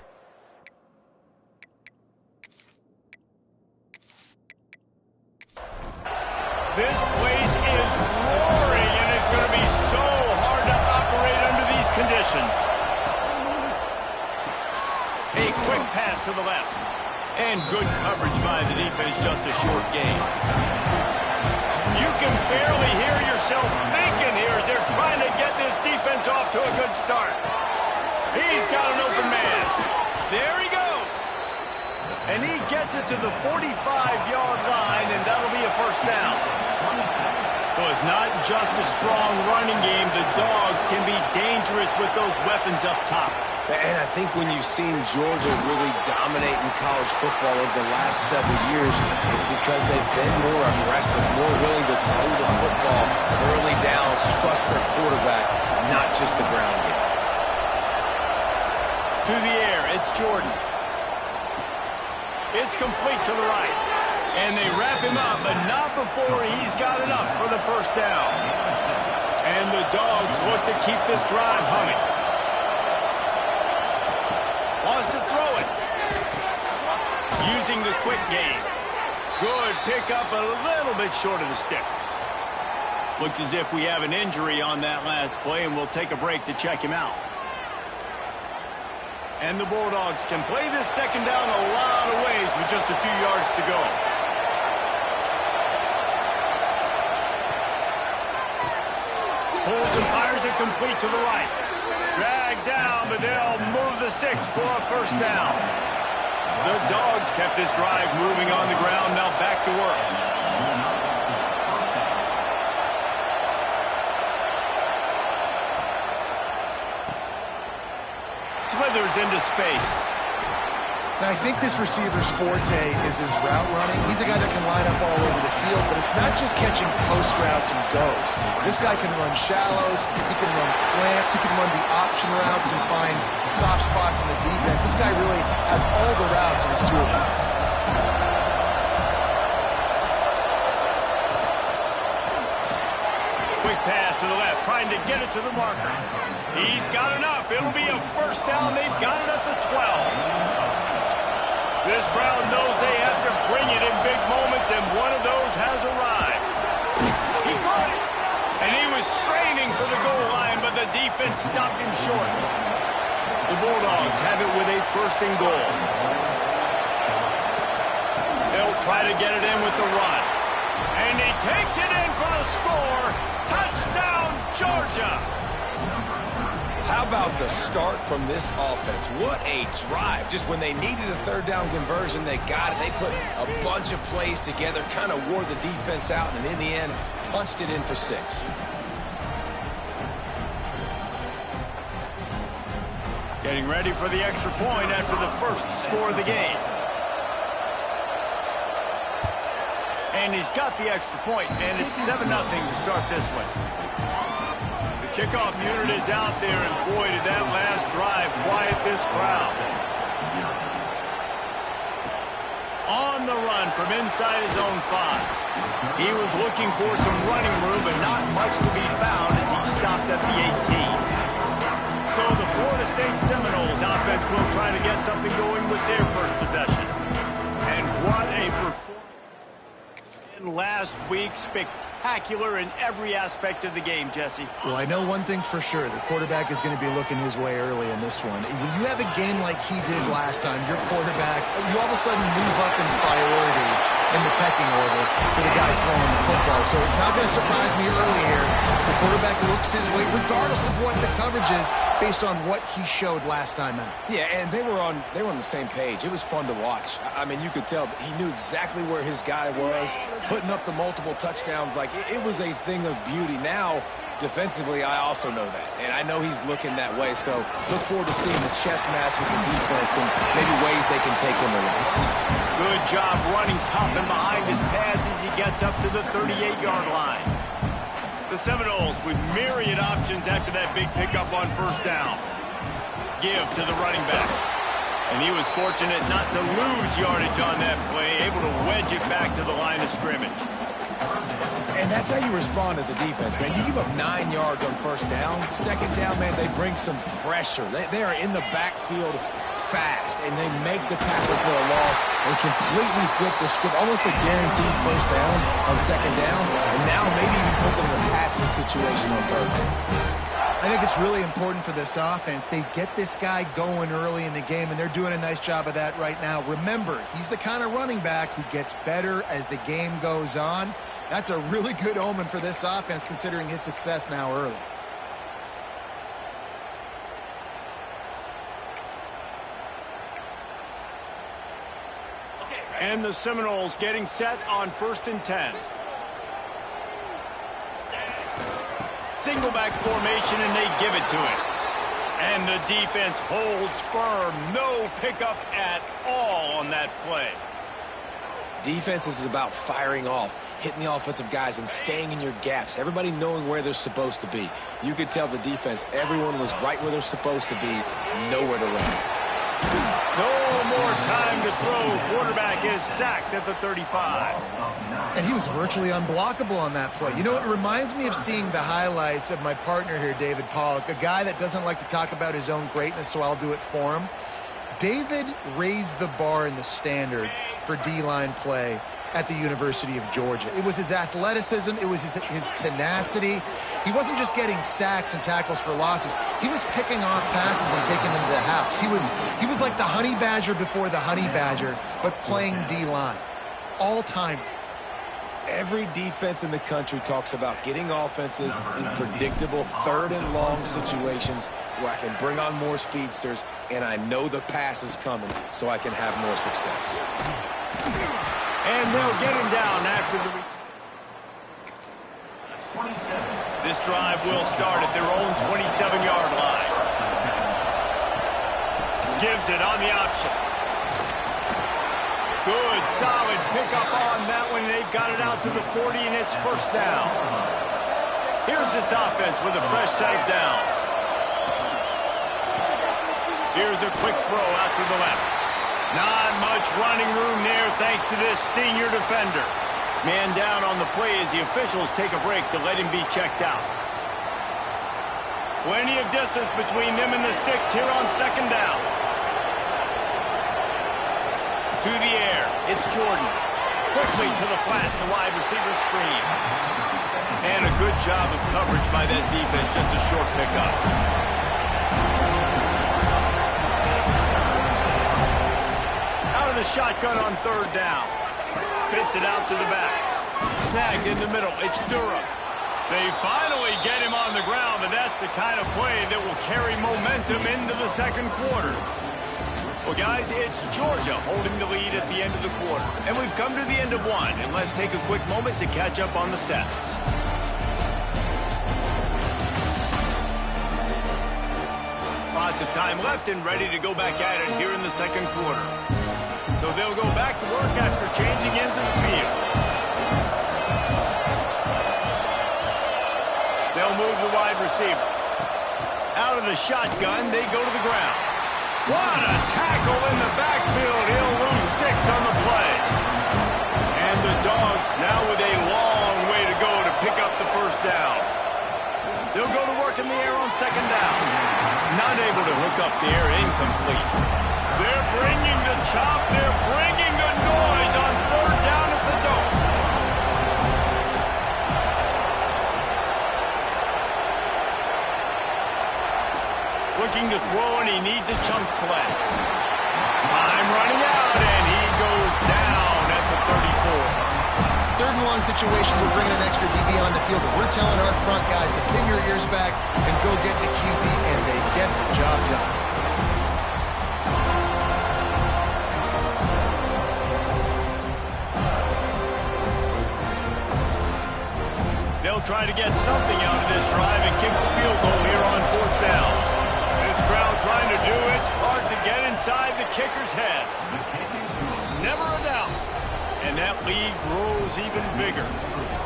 This place is roaring, and it's going to be so hard to operate under these conditions. A quick pass to the left. And good coverage by the defense, just a short gain. You can barely hear yourself thinking here as they're trying to get this defense off to a good start. He's got an open man. There he goes. And he gets it to the 45-yard line, and that'll be a first down. So it's not just a strong running game. The Dogs can be dangerous with those weapons up top. And I think when you've seen Georgia really dominate in college football over the last several years, it's because they've been more aggressive, more willing to throw the football early downs, trust their quarterback, not just the ground game. To the air, it's Jordan. It's complete to the right. And they wrap him up, but not before he's got enough for the first down. And the Dogs look to keep this drive humming. Wants to throw it. Using the quick game. Good pickup, a little bit short of the sticks. Looks as if we have an injury on that last play, and we'll take a break to check him out. And the Bulldogs can play this second down a lot of ways with just a few yards to go. Pulls and fires it complete to the right. Dragged down, but they'll move the sticks for a first down. The Dogs kept this drive moving on the ground, now back to work. Slithers into space. Now, I think this receiver's forte is his route running. He's a guy that can line up all over the field, but it's not just catching post routes and goes. This guy can run shallows, he can run slants, he can run the option routes and find soft spots in the defense. This guy really has all the routes in his toolbox. Quick pass to the left, trying to get it to the marker. He's got enough. It'll be a first down. They've got it at the 12. This crowd knows they have to bring it in big moments, and one of those has arrived. He caught it, and he was straining for the goal line, but the defense stopped him short. The Bulldogs have it with a first and goal. They'll try to get it in with the run. And he takes it in for the score. Touchdown, Georgia! How about the start from this offense? What a drive. Just when they needed a third down conversion, they got it. They put a bunch of plays together, kind of wore the defense out, and in the end, punched it in for 6. Getting ready for the extra point after the first score of the game. And he's got the extra point, and it's 7-0 to start this one. Kickoff unit is out there, and boy, did that last drive quiet this crowd. On the run from inside his own 5. He was looking for some running room, but not much to be found as he stopped at the 18. So the Florida State Seminoles offense will try to get something going with their first possession. And what a performance last week. Spectacular in every aspect of the game, Jesse. Well, I know one thing for sure. The quarterback is going to be looking his way early in this one. When you have a game like he did last time, your quarterback, you all of a sudden move up in priority in the pecking order for the guy throwing the football. So it's not going to surprise me early here. The quarterback looks his way, regardless of what the coverage is, based on what he showed last time out. Yeah, and they were on the same page. It was fun to watch. I mean, you could tell that he knew exactly where his guy was, putting up the multiple touchdowns. Like, it was a thing of beauty. Now, defensively, I also know that, and I know he's looking that way. So look forward to seeing the chess match with the defense and maybe ways they can take him away. Good job running tough and behind his pads as he gets up to the 38-yard line. The Seminoles with myriad options after that big pickup on first down. Give to the running back. And he was fortunate not to lose yardage on that play, able to wedge it back to the line of scrimmage. And that's how you respond as a defense, man. You give up 9 yards on first down. Second down, man, they bring some pressure. They are in the backfield fast, and they make the tackle for a loss and completely flip the script. Almost a guaranteed first down on second down, and now maybe even put them in a passing situation on third down. I think it's really important for this offense. They get this guy going early in the game, and they're doing a nice job of that right now. Remember, he's the kind of running back who gets better as the game goes on. That's a really good omen for this offense, considering his success now early. And the Seminoles getting set on 1st and 10. Single back formation, and they give it to him. And the defense holds firm. No pickup at all on that play. Defense is about firing off, hitting the offensive guys and staying in your gaps. Everybody knowing where they're supposed to be. You could tell the defense, everyone was right where they're supposed to be, nowhere to run. No more time to throw. Quarterback is sacked at the 35. And he was virtually unblockable on that play. You know, it reminds me of seeing the highlights of my partner here, David Pollock, a guy that doesn't like to talk about his own greatness, so I'll do it for him. David raised the bar in the standard for D-line play at the University of Georgia. It was his athleticism. It was his tenacity. He wasn't just getting sacks and tackles for losses. He was picking off passes and taking them to the house. He was like the honey badger before the honey badger, but playing D-line. All-time. Every defense in the country talks about getting offenses in predictable third and long situations where I can bring on more speedsters and I know the pass is coming so I can have more success. And they'll get him down after the... This drive will start at their own 27-yard line. Gives it on the option. Good, solid pickup on that one. They've got it out to the 40, and it's first down. Here's this offense with a fresh set of downs. Here's a quick throw out to the left. Not much running room there thanks to this senior defender. Man down on the play as the officials take a break to let him be checked out. Plenty of distance between them and the sticks here on second down. To the air, it's Jordan. Quickly to the flat, the wide receiver screen. And a good job of coverage by that defense, just a short pickup. Out of the shotgun on third down. Spits it out to the back. Snagged in the middle, it's Durham. They finally get him on the ground, but that's the kind of play that will carry momentum into the second quarter. Well, guys, it's Georgia holding the lead at the end of the quarter. And we've come to the end of one, and let's take a quick moment to catch up on the stats. Lots of time left and ready to go back at it here in the second quarter. So they'll go back to work after changing into the field. They'll move the wide receiver. Out of the shotgun, they go to the ground. What a tackle in the backfield. He'll lose 6 on the play. And the Dogs now with a long way to go to pick up the first down. They'll go to work in the air on second down. Not able to hook up the air, incomplete. They're bringing the chop. They're bringing the noise on third down at the Dome. Looking to throw, and he needs a chunk play. Time running out, and he goes down at the 34. Third and long situation, we're bringing an extra DB on the field, but we're telling our front guys to pin your ears back and go get the QB, and they get the job done. They'll try to get something out of this drive and kick the field goal here on fourth down. This crowd trying to do its part to get inside the kicker's head. Never a doubt. And that lead grows even bigger.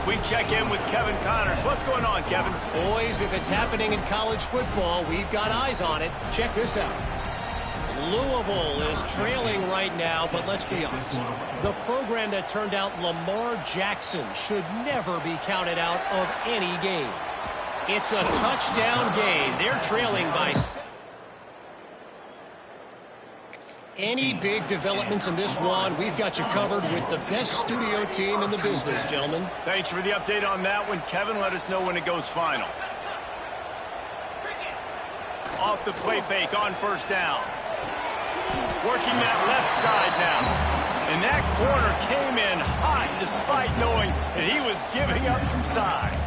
We check in with Kevin Connors. What's going on, Kevin? Boys, if it's happening in college football, we've got eyes on it. Check this out. Louisville is trailing right now, but let's be honest. The program that turned out Lamar Jackson should never be counted out of any game. It's a touchdown game. They're trailing by 7. Any big developments in this one, we've got you covered with the best studio team in the business, gentlemen. Thanks for the update on that one, Kevin. Let us know when it goes final. Off the play fake on first down. Working that left side now. And that corner came in hot despite knowing that he was giving up some size.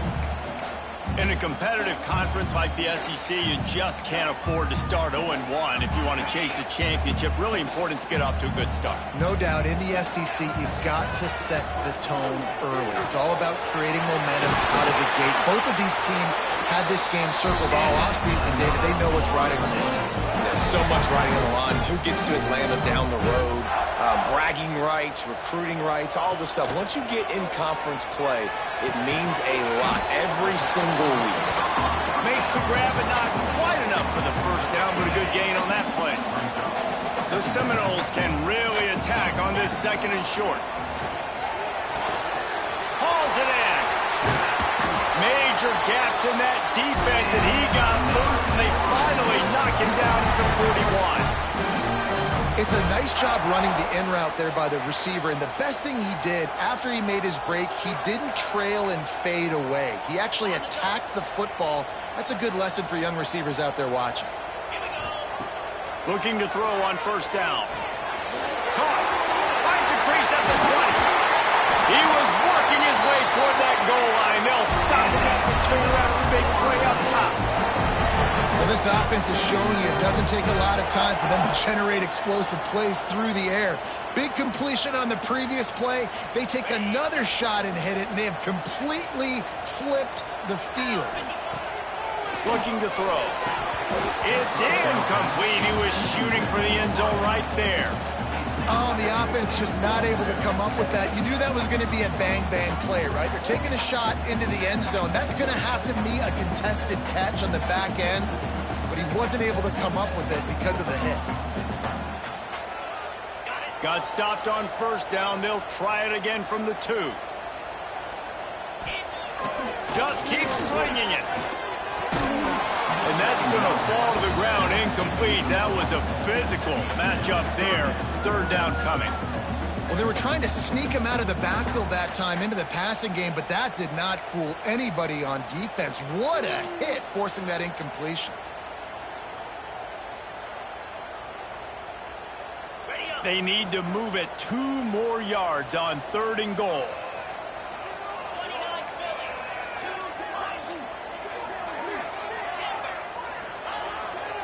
In a competitive conference like the SEC, you just can't afford to start 0-1 if you want to chase a championship. Really important to get off to a good start. No doubt, in the SEC, you've got to set the tone early. It's all about creating momentum out of the gate. Both of these teams had this game circled all offseason, David. They know what's riding on the line. There's so much riding on the line. Who gets to Atlanta down the road? Bragging rights, recruiting rights, all this stuff. Once you get in conference play, it means a lot every single week. Makes the grab, but not quite enough for the first down, but a good gain on that play. The Seminoles can really attack on this second and short. major gaps in that defense, and he got loose, and they finally knock him down at the 41. It's a nice job running the in route there by the receiver, and the best thing he did after he made his break, he didn't trail and fade away. He actually attacked the football. That's a good lesson for young receivers out there watching. Looking to throw on first down. Caught. Finds a crease at the 20. He was working his way toward that goal line. They'll stop him at the 2 after a big play up top. Well, this offense is showing you it doesn't take a lot of time for them to generate explosive plays through the air. Big completion on the previous play. They take another shot and hit it, and they have completely flipped the field. Looking to throw. It's incomplete. He was shooting for the end zone right there. Oh, the offense just not able to come up with that. You knew that was going to be a bang-bang play, right? They're taking a shot into the end zone. That's going to have to be a contested catch on the back end, but he wasn't able to come up with it because of the hit. Got stopped on first down. They'll try it again from the 2. Just keep slinging it. And that's going to fall to the ground incomplete. That was a physical matchup there. Third down coming. Well, they were trying to sneak him out of the backfield that time into the passing game, but that did not fool anybody on defense. What a hit, forcing that incompletion. They need to move it 2 more yards on 3rd and goal.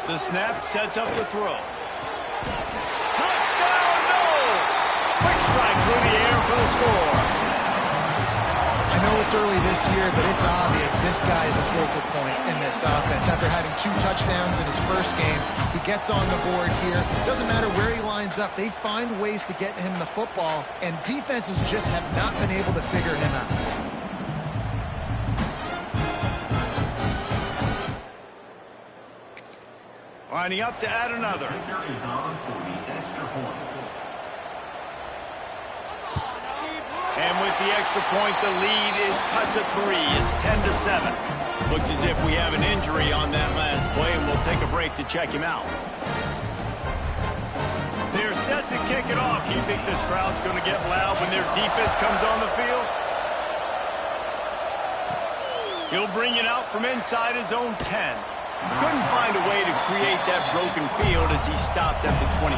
The snap sets up the throw. Touchdown, no! Quick strike through the air for the score. I know it's early this year, but it's obvious this guy is a focal point in this offense. After having 2 touchdowns in his first game, he gets on the board here. Doesn't matter where he lines up. They find ways to get him the football, and defenses just have not been able to figure him out. Lining up to add another. And with the extra point, the lead is cut to 3. It's 10-7. Looks as if we have an injury on that last play, and we'll take a break to check him out. They're set to kick it off. You think this crowd's going to get loud when their defense comes on the field? He'll bring it out from inside his own 10. Couldn't find a way to create that broken field as he stopped at the 25.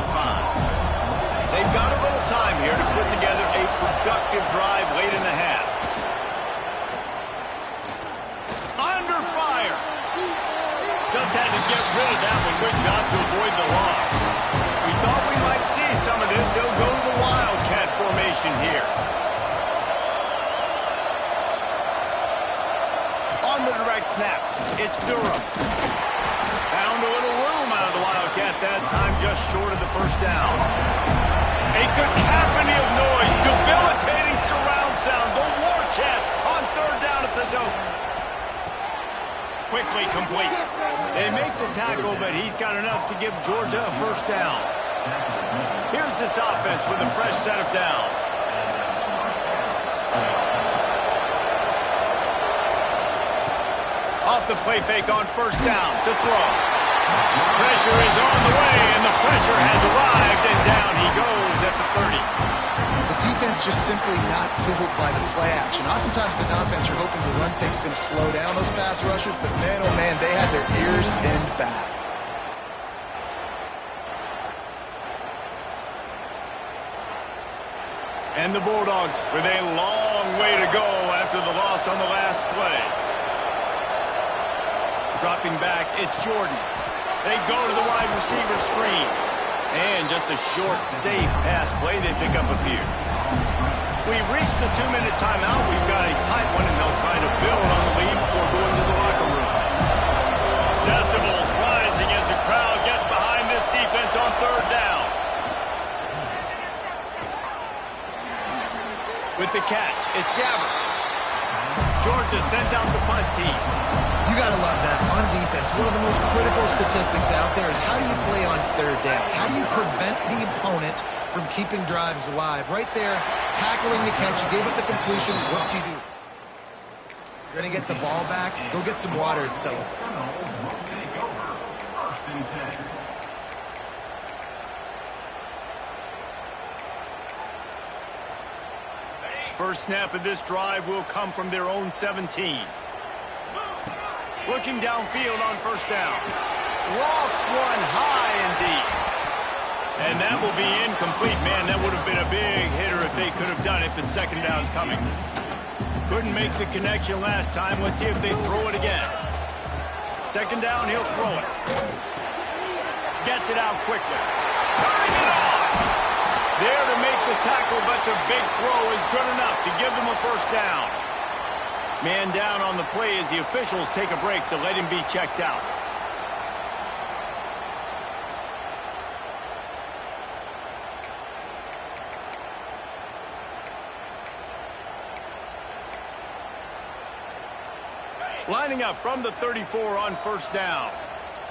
They've got a little time here to put together a productive drive late in the half. Under fire. Just had to get rid of that one. Good job to avoid the loss. We thought we might see some of this. They'll go to the Wildcat formation here. On the direct snap, it's Durham. Found a little room out of the Wildcat that time, just short of the first down. A cacophony of noise, debilitating surround sound, the war chant on 3rd down at the dope. Quickly complete. They make the tackle, but he's got enough to give Georgia a first down. Here's this offense with a fresh set of downs. Off the play fake on first down to throw. Pressure is on the way, and the pressure has arrived, and down he goes at the 30. The defense just simply not fooled by the play action. Oftentimes in offense, you're hoping the run fake's going to slow down those pass rushers, but man, oh man, they had their ears pinned back. And the Bulldogs with a long way to go after the loss on the last play. Dropping back, it's Jordan. They go to the wide receiver screen. And just a short, safe pass play, they pick up a few. We've reached the 2-minute timeout. We've got a tight one, and they'll try to build on the lead before going to the locker room. Decibels rising as the crowd gets behind this defense on 3rd down. With the catch, it's Gabbert. Georgia sends out the punt team. You got to love that. On defense, one of the most critical statistics out there is how do you play on 3rd down? How do you prevent the opponent from keeping drives alive? Right there, tackling the catch. You gave up the completion. What do you do? You're going to get the ball back. Go get some water and settle. First snap of this drive will come from their own 17. Looking downfield on first down. Lofts one high and deep. And that will be incomplete. Man, that would have been a big hitter if they could have done it, but second down coming. Couldn't make the connection last time. Let's see if they throw it again. Second down, he'll throw it. Gets it out quickly. Turning it on. There to make the tackle, but the big throw is good enough to give them a first down. Man down on the play as the officials take a break to let him be checked out. Lining up from the 34 on first down.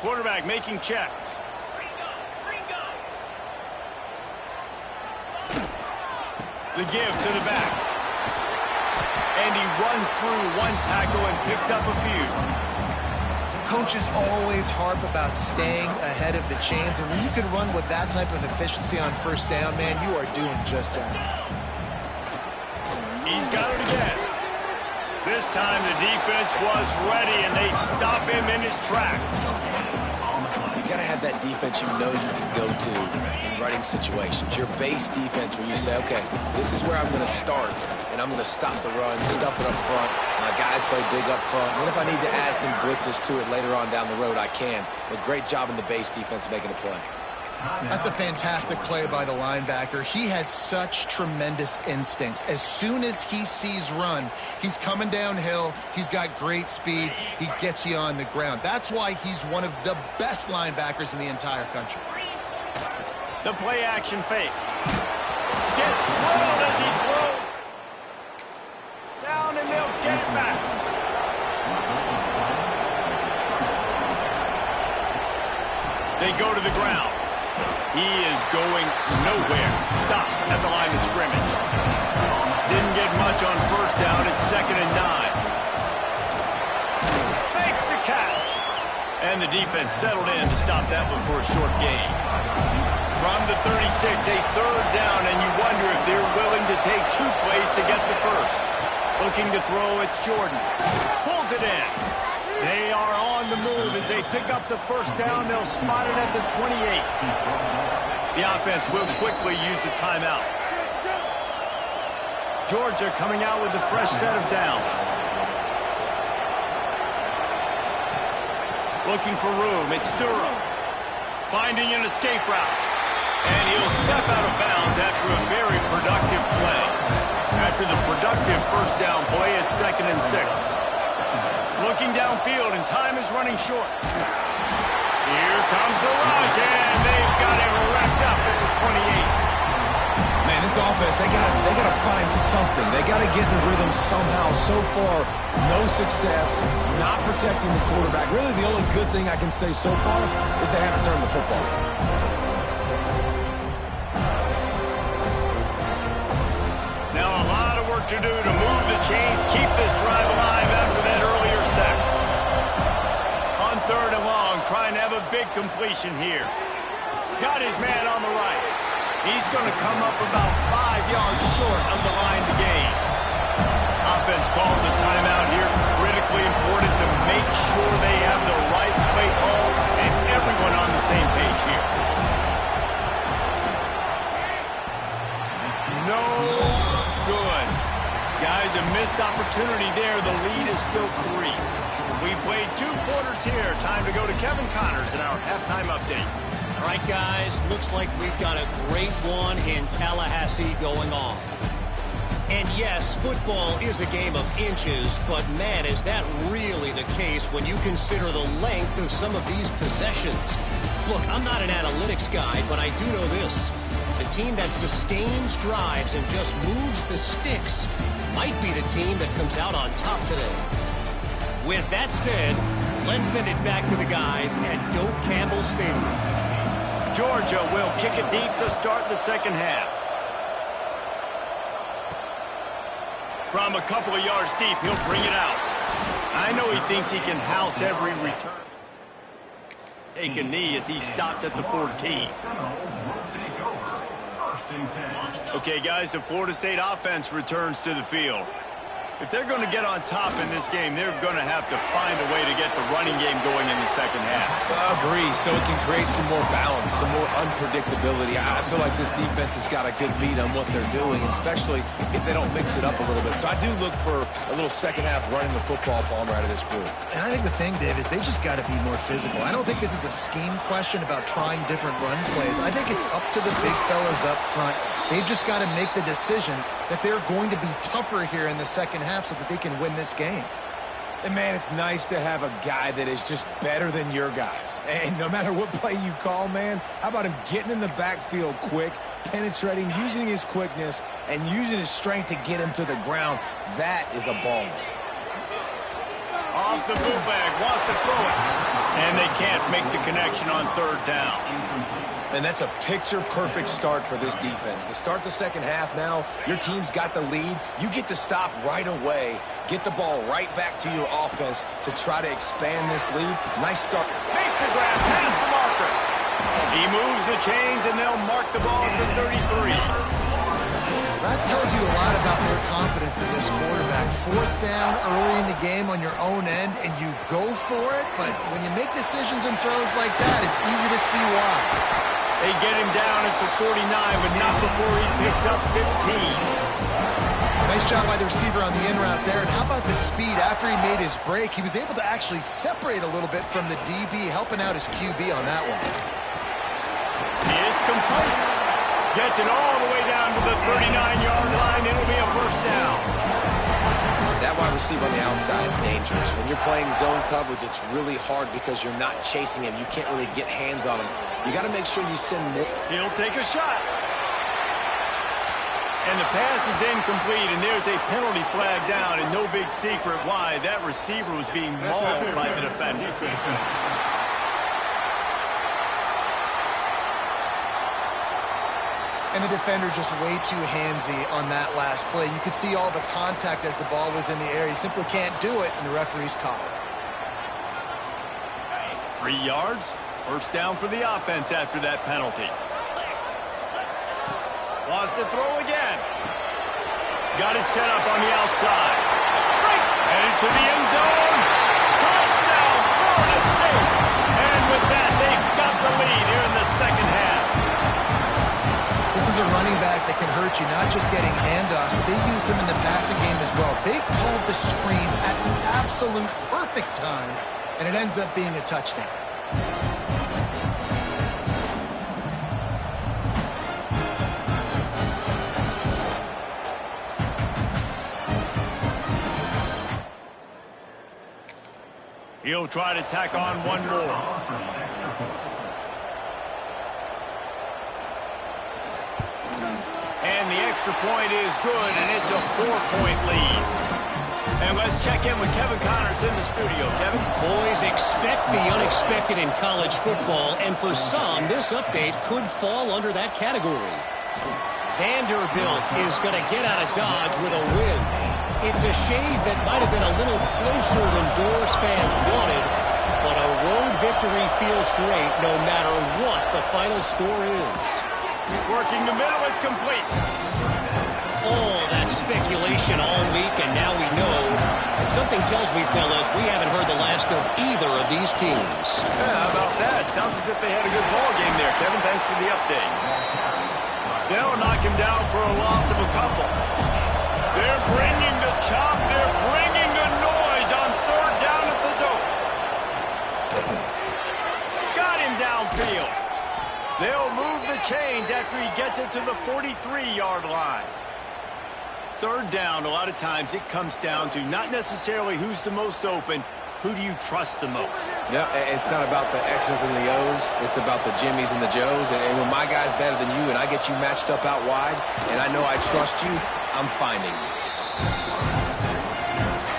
Quarterback making checks. The give to the back. And he runs through one tackle and picks up a few. Coaches always harp about staying ahead of the chains, and when you can run with that type of efficiency on first down, man, you are doing just that. He's got it again. This time the defense was ready, and they stop him in his tracks. You got to have that defense you know you can go to in running situations. Your base defense where you say, okay, this is where I'm going to start, and I'm going to stop the run, stuff it up front. My guys play big up front. And then if I need to add some blitzes to it later on down the road, I can. But great job in the base defense making a play. That's a fantastic play by the linebacker. He has such tremendous instincts. As soon as he sees run, he's coming downhill. He's got great speed. He gets you on the ground. That's why he's one of the best linebackers in the entire country. The play action fake. Gets drilled as he throws. Down and they'll get it back. They go to the ground. He is going nowhere. Stop at the line of scrimmage. Didn't get much on first down. It's 2nd and 9. Makes the catch. And the defense settled in to stop that one for a short gain. From the 36, a third down, and you wonder if they're willing to take 2 plays to get the first. Looking to throw, it's Jordan. Pulls it in. They are on the move as they pick up the first down. They'll spot it at the 28. The offense will quickly use a timeout. Georgia coming out with a fresh set of downs. Looking for room. It's Durham. Finding an escape route. And he'll step out of bounds after a very productive play. After the productive first down play, it's 2nd and 6. Looking downfield, and time is running short. Here comes the rush, and they've got him wrapped up at the 28. Man, this offense, they gotta find something. They gotta get in the rhythm somehow. So far, no success, not protecting the quarterback. Really, the only good thing I can say so far is they haven't turned the football. Now a lot of work to do to move the chains, keep this drive alive after that earlier sack. On 3rd and long, trying to have a big completion here. Got his man on the right. He's going to come up about 5 yards short of the line to gain. Offense calls a timeout here. Critically important to make sure they have the right play call and everyone on the same page here. No good. Guys, a missed opportunity there. The lead is still 3. We've played 2 quarters here. Time to go to Kevin Connors in our halftime update. All right, guys, looks like we've got a great one in Tallahassee going on. And yes, football is a game of inches, but man, is that really the case when you consider the length of some of these possessions. Look, I'm not an analytics guy, but I do know this. The team that sustains drives and just moves the sticks might be the team that comes out on top today. With that said, let's send it back to the guys at Doak Campbell Stadium. Georgia will kick it deep to start the second half. From a couple of yards deep, he'll bring it out. I know he thinks he can house every return. Take a knee as he stopped at the 14. Okay, guys, the Florida State offense returns to the field. If they're going to get on top in this game, they're going to have to find a way to get the running game going in the second half. Agree, so it can create some more balance, some more unpredictability. I feel like this defense has got a good beat on what they're doing, especially if they don't mix it up a little bit. So I do look for a little second half running the football Palmer out of this group. And I think the thing, Dave, is they just got to be more physical. I don't think this is a scheme question about trying different run plays. I think it's up to the big fellas up front. They've just got to make the decision that they're going to be tougher here in the second half so that they can win this game. And, man, it's nice to have a guy that is just better than your guys. And no matter what play you call, man, how about him getting in the backfield quick, penetrating, using his quickness, and using his strength to get him to the ground? That is a baller. Off the bootleg, wants to throw it. And they can't make the connection on third down. And that's a picture-perfect start for this defense. To start the second half now, your team's got the lead. You get to stop right away, get the ball right back to your offense to try to expand this lead. Nice start. Makes the grab, past the marker. He moves the chains, and they'll mark the ball at the 33. That tells you a lot about their confidence in this quarterback. Fourth down early in the game on your own end, and you go for it, but when you make decisions and throws like that, it's easy to see why. They get him down at the 49, but not before he picks up 15. Nice job by the receiver on the in route there. And how about the speed after he made his break? He was able to actually separate a little bit from the DB, helping out his QB on that one. It's complete. Gets it all the way down to the 39-yard line. It'll be a first down. That wide receiver on the outside is dangerous. When you're playing zone coverage, it's really hard because you're not chasing him. You can't really get hands on him. You got to make sure you send more. He'll take a shot. And the pass is incomplete, and there's a penalty flag down, and no big secret why. That receiver was being mauled by the defender. And the defender just way too handsy on that last play. You could see all the contact as the ball was in the air. He simply can't do it, and the referee's caught it. 3 yards. First down for the offense after that penalty. Wants to throw again. Got it set up on the outside. Headed to the end zone. Touchdown, Florida State. And with that, they've got the lead here in the second half. This is a running back that can hurt you, not just getting handoffs, but they use him in the passing game as well. They called the screen at the absolute perfect time, and it ends up being a touchdown. He'll try to tack on one more. And the extra point is good, and it's a 4-point lead. And let's check in with Kevin Connors in the studio. Kevin? Boys, expect the unexpected in college football, and for some, this update could fall under that category. Vanderbilt is going to get out of Dodge with a win. It's a shave that might have been a little closer than Doors fans wanted, but a road victory feels great no matter what the final score is. Working the middle, it's complete. All that speculation all week, and now we know. Something tells me, fellas, we haven't heard the last of either of these teams. Yeah, how about that? Sounds as if they had a good ball game there, Kevin. Thanks for the update. They'll knock him down for a loss of a couple. They're bringing the chop. They're bringing the noise on third down at the dope. Got him downfield. They'll move the chains after he gets it to the 43-yard line. Third down, a lot of times it comes down to not necessarily who's the most open, who do you trust the most? Yeah, it's not about the X's and the O's. It's about the Jimmies and the Joes. And when my guy's better than you and I get you matched up out wide and I know I trust you, I'm finding you.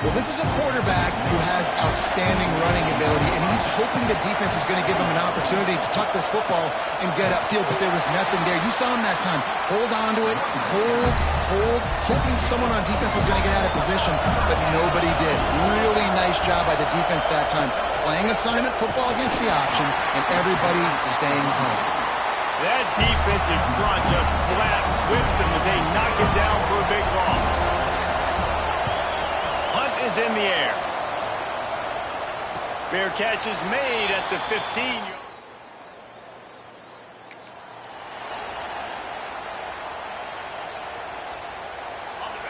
Well, this is a quarterback who has outstanding running ability, and he's hoping the defense is going to give him an opportunity to tuck this football and get upfield, but there was nothing there. You saw him that time. Hold on to it, hold, hoping someone on defense was going to get out of position, but nobody did. Really nice job by the defense that time. Playing assignment football against the option, and everybody staying home. That defense in front just flat whipped them as they knock him down for a big loss. Punt is in the air. Fair catch is made at the 15.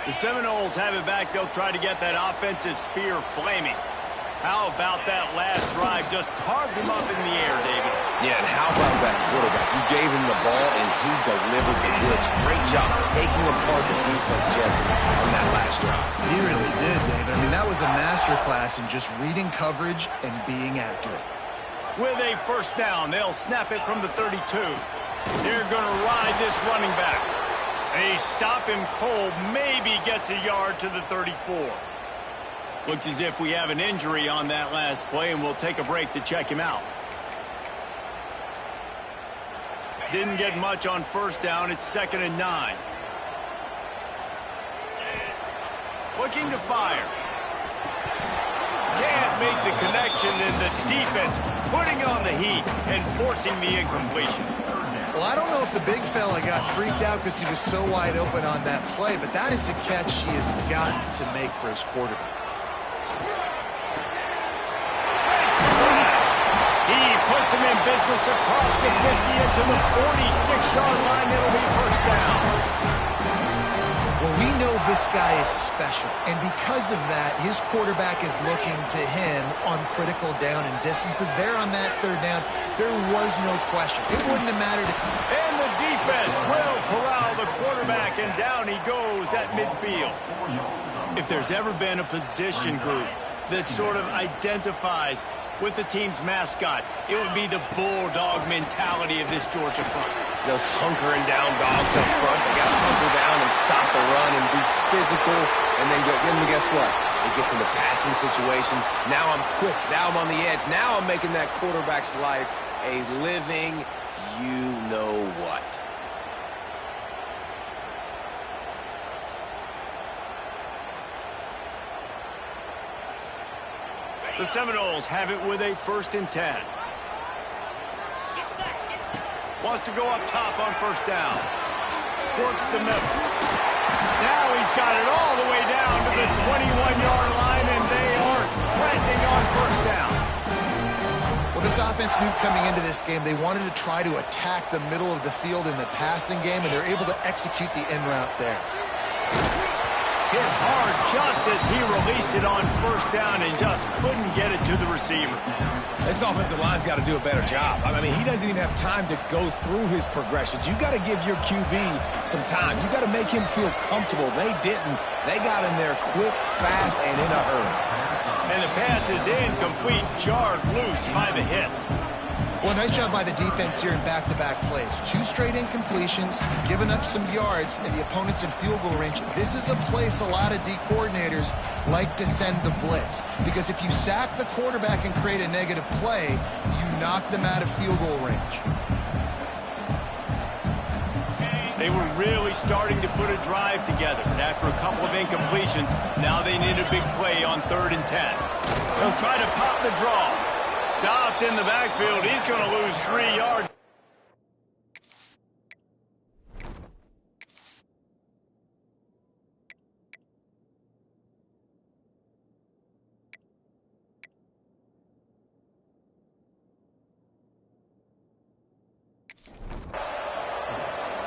The Seminoles have it back. They'll try to get that offensive spear flaming. How about that last drive? Just carved him up in the air, David. Yeah, and how about that quarterback? You gave him the ball, and he delivered the goods. Great job taking apart the defense, Jesse, on that last drive. He really did, David. I mean, that was a masterclass in just reading coverage and being accurate. With a first down, they'll snap it from the 32. They're going to ride this running back. They stop him cold, maybe gets a yard to the 34. Looks as if we have an injury on that last play, and we'll take a break to check him out. Didn't get much on first down. It's 2nd and 9. Looking to fire. Can't make the connection, and the defense putting on the heat and forcing the incompletion. Well, I don't know if the big fella got freaked out because he was so wide open on that play, but that is a catch he has got to make for his quarterback. He puts him in business across the 50 into the 46-yard line. It'll be first down. Well, we know this guy is special, and because of that, his quarterback is looking to him on critical down and distances. There on that third down, there was no question. It wouldn't have mattered. And the defense will corral the quarterback, and down he goes at midfield. If there's ever been a position group that sort of identifies with the team's mascot, it would be the bulldog mentality of this Georgia front. Those hunkering down dogs up front, they got to hunker down and stop the run and be physical, and then guess what? It gets into passing situations. Now I'm quick. Now I'm on the edge. Now I'm making that quarterback's life a living you-know-what. The Seminoles have it with a 1st and 10. Wants to go up top on first down. Works the middle. Now he's got it all the way down to the 21-yard line, and they are threatening on first down. Well, this offense knew coming into this game they wanted to try to attack the middle of the field in the passing game, and they're able to execute the in route there. Hit hard just as he released it on first down and just couldn't get it to the receiver. This offensive line's got to do a better job. I mean, he doesn't even have time to go through his progressions. You got to give your QB some time. You got to make him feel comfortable. They didn't. They got in there quick, fast, and in a hurry. And the pass is incomplete, jarred loose by the hit. Well, nice job by the defense here in back-to-back plays. 2 straight incompletions, giving up some yards, and the opponent's in field goal range. This is a place a lot of D coordinators like to send the blitz, because if you sack the quarterback and create a negative play, you knock them out of field goal range. They were really starting to put a drive together, and after a couple of incompletions, now they need a big play on 3rd and 10. They'll try to pop the draw. Stopped in the backfield. He's going to lose 3 yards.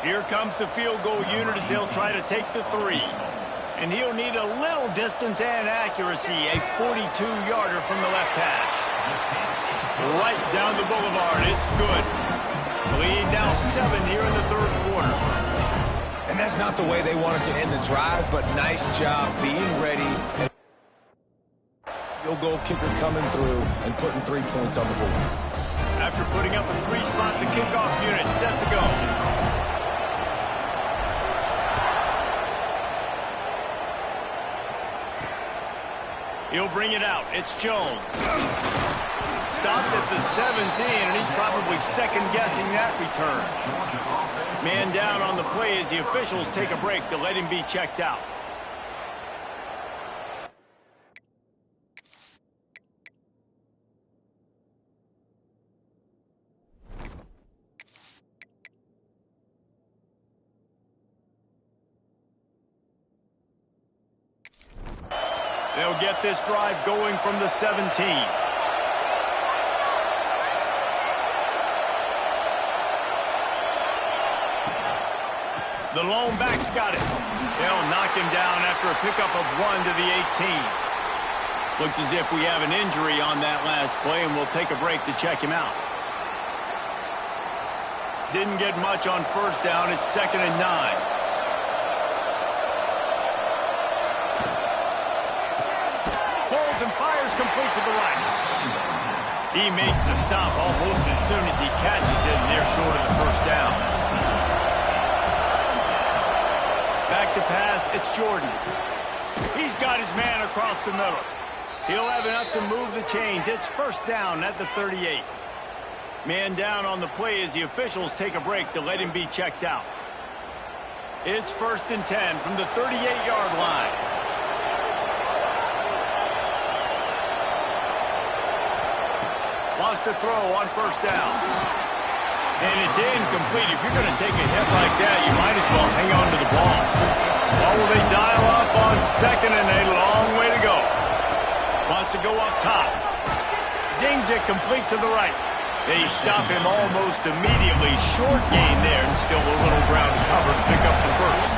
Here comes the field goal unit as they'll try to take the 3. And he'll need a little distance and accuracy, a 42-yarder from the left hash. Right down the boulevard. It's good. Lead now 7 here in the 3rd quarter. And that's not the way they wanted to end the drive, but nice job being ready. Field goal kicker coming through and putting 3 points on the board. After putting up a 3-spot, the kickoff unit set to go. He'll bring it out. It's Jones. stopped at the 17, and he's probably second-guessing that return. Man down on the play as the officials take a break to let him be checked out. They'll get this drive going from the 17. The lone back's got it. They'll knock him down after a pickup of 1 to the 18. Looks as if we have an injury on that last play, and we'll take a break to check him out. Didn't get much on first down. It's 2nd and 9. And fires complete to the right. He makes the stop almost as soon as he catches it, and they're short of the first down. Back to pass, it's Jordan. He's got his man across the middle. He'll have enough to move the chains. It's first down at the 38. Man down on the play as the officials take a break to let him be checked out. It's 1st and 10 from the 38-yard line. Wants to throw on first down. And it's incomplete. If you're going to take a hit like that, you might as well hang on to the ball. Or will they dial up on 2nd and a long way to go? Wants to go up top. Zings it complete to the right. They stop him almost immediately. Short gain there, and still a little ground to cover to pick up the first.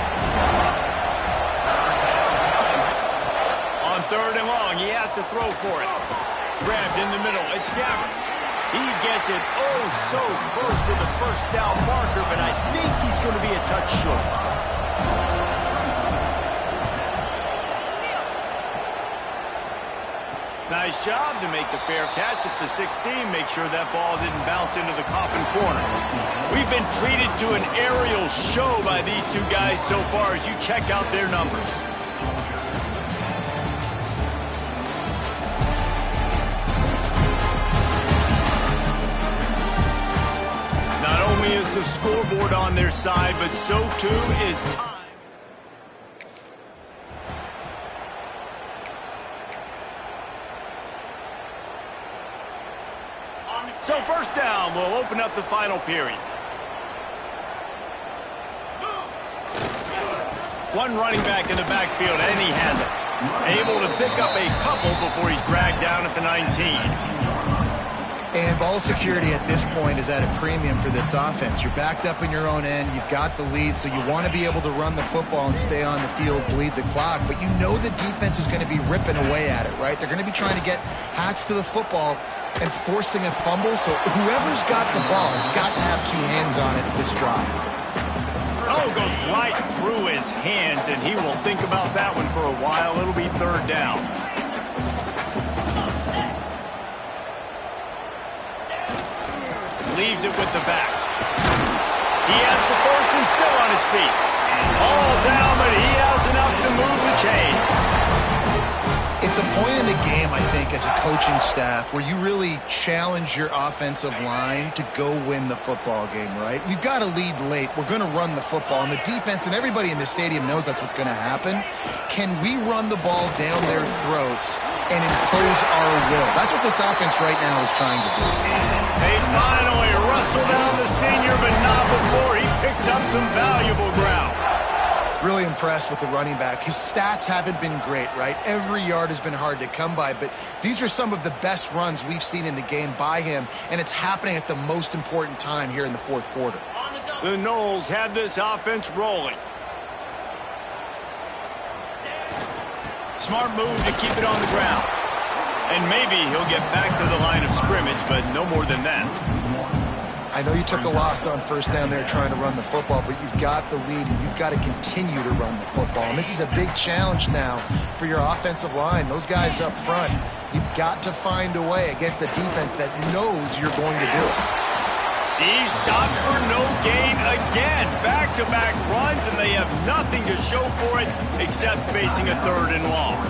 On 3rd and long, he has to throw for it. Grabbed in the middle. It's Gabbert. He gets it oh so close to the first down marker, but I think he's going to be a touch short. Nice job to make the fair catch at the 16. Make sure that ball didn't bounce into the coffin corner. We've been treated to an aerial show by these two guys so far as you check out their numbers. Is the scoreboard on their side, but so too is time. So first down will open up the final period. One running back in the backfield, and he has it. Able to pick up a couple before he's dragged down at the 19. And ball security at this point is at a premium for this offense. You're backed up in your own end. You've got the lead, so you want to be able to run the football and stay on the field, bleed the clock. But you know the defense is going to be ripping away at it, right? They're going to be trying to get hats to the football and forcing a fumble. So whoever's got the ball has got to have 2 hands on it this drive. Oh, goes right through his hands, and he will think about that one for a while. It'll be 3rd down. Leaves it with the back. He has the first and still on his feet. All down, but he has enough to move the chains. It's a point in the game, I think, as a coaching staff, where you really challenge your offensive line to go win the football game, right? We've got to lead late. We're going to run the football. And the defense and everybody in the stadium knows that's what's going to happen. Can we run the ball down their throats and impose our will? That's what this offense right now is trying to do. They finally wrestle down the senior, but not before he picks up some valuable ground. Really impressed with the running back. His stats haven't been great, right? Every yard has been hard to come by, but these are some of the best runs we've seen in the game by him, and it's happening at the most important time here in the 4th quarter. The Noles have this offense rolling. Smart move to keep it on the ground. And maybe he'll get back to the line of scrimmage, but no more than that. I know you took a loss on first down there trying to run the football, but you've got the lead, and you've got to continue to run the football. And this is a big challenge now for your offensive line. Those guys up front, you've got to find a way against the defense that knows you're going to do it. He stopped for no gain again. Back-to-back runs, and they have nothing to show for it except facing a 3rd and long.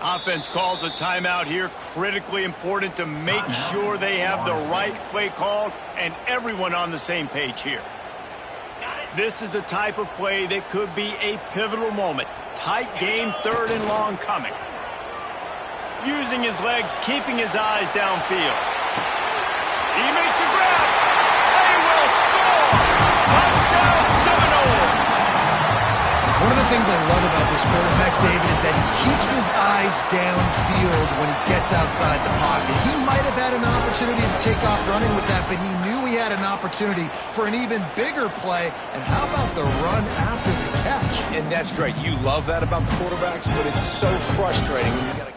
Offense calls a timeout here. Critically important to make sure they have the right play called and everyone on the same page here. This is the type of play that could be a pivotal moment. Tight game, 3rd and long coming. Using his legs, keeping his eyes downfield. He makes a grab. They will score. Touchdown Seminoles. One of the things I love about this quarterback, David, is that he keeps his eyes downfield when he gets outside the pocket. He might have had an opportunity to take off running with that, but he knew he had an opportunity for an even bigger play. And how about the run after the catch? And that's great. You love that about the quarterbacks, but it's so frustrating when you got to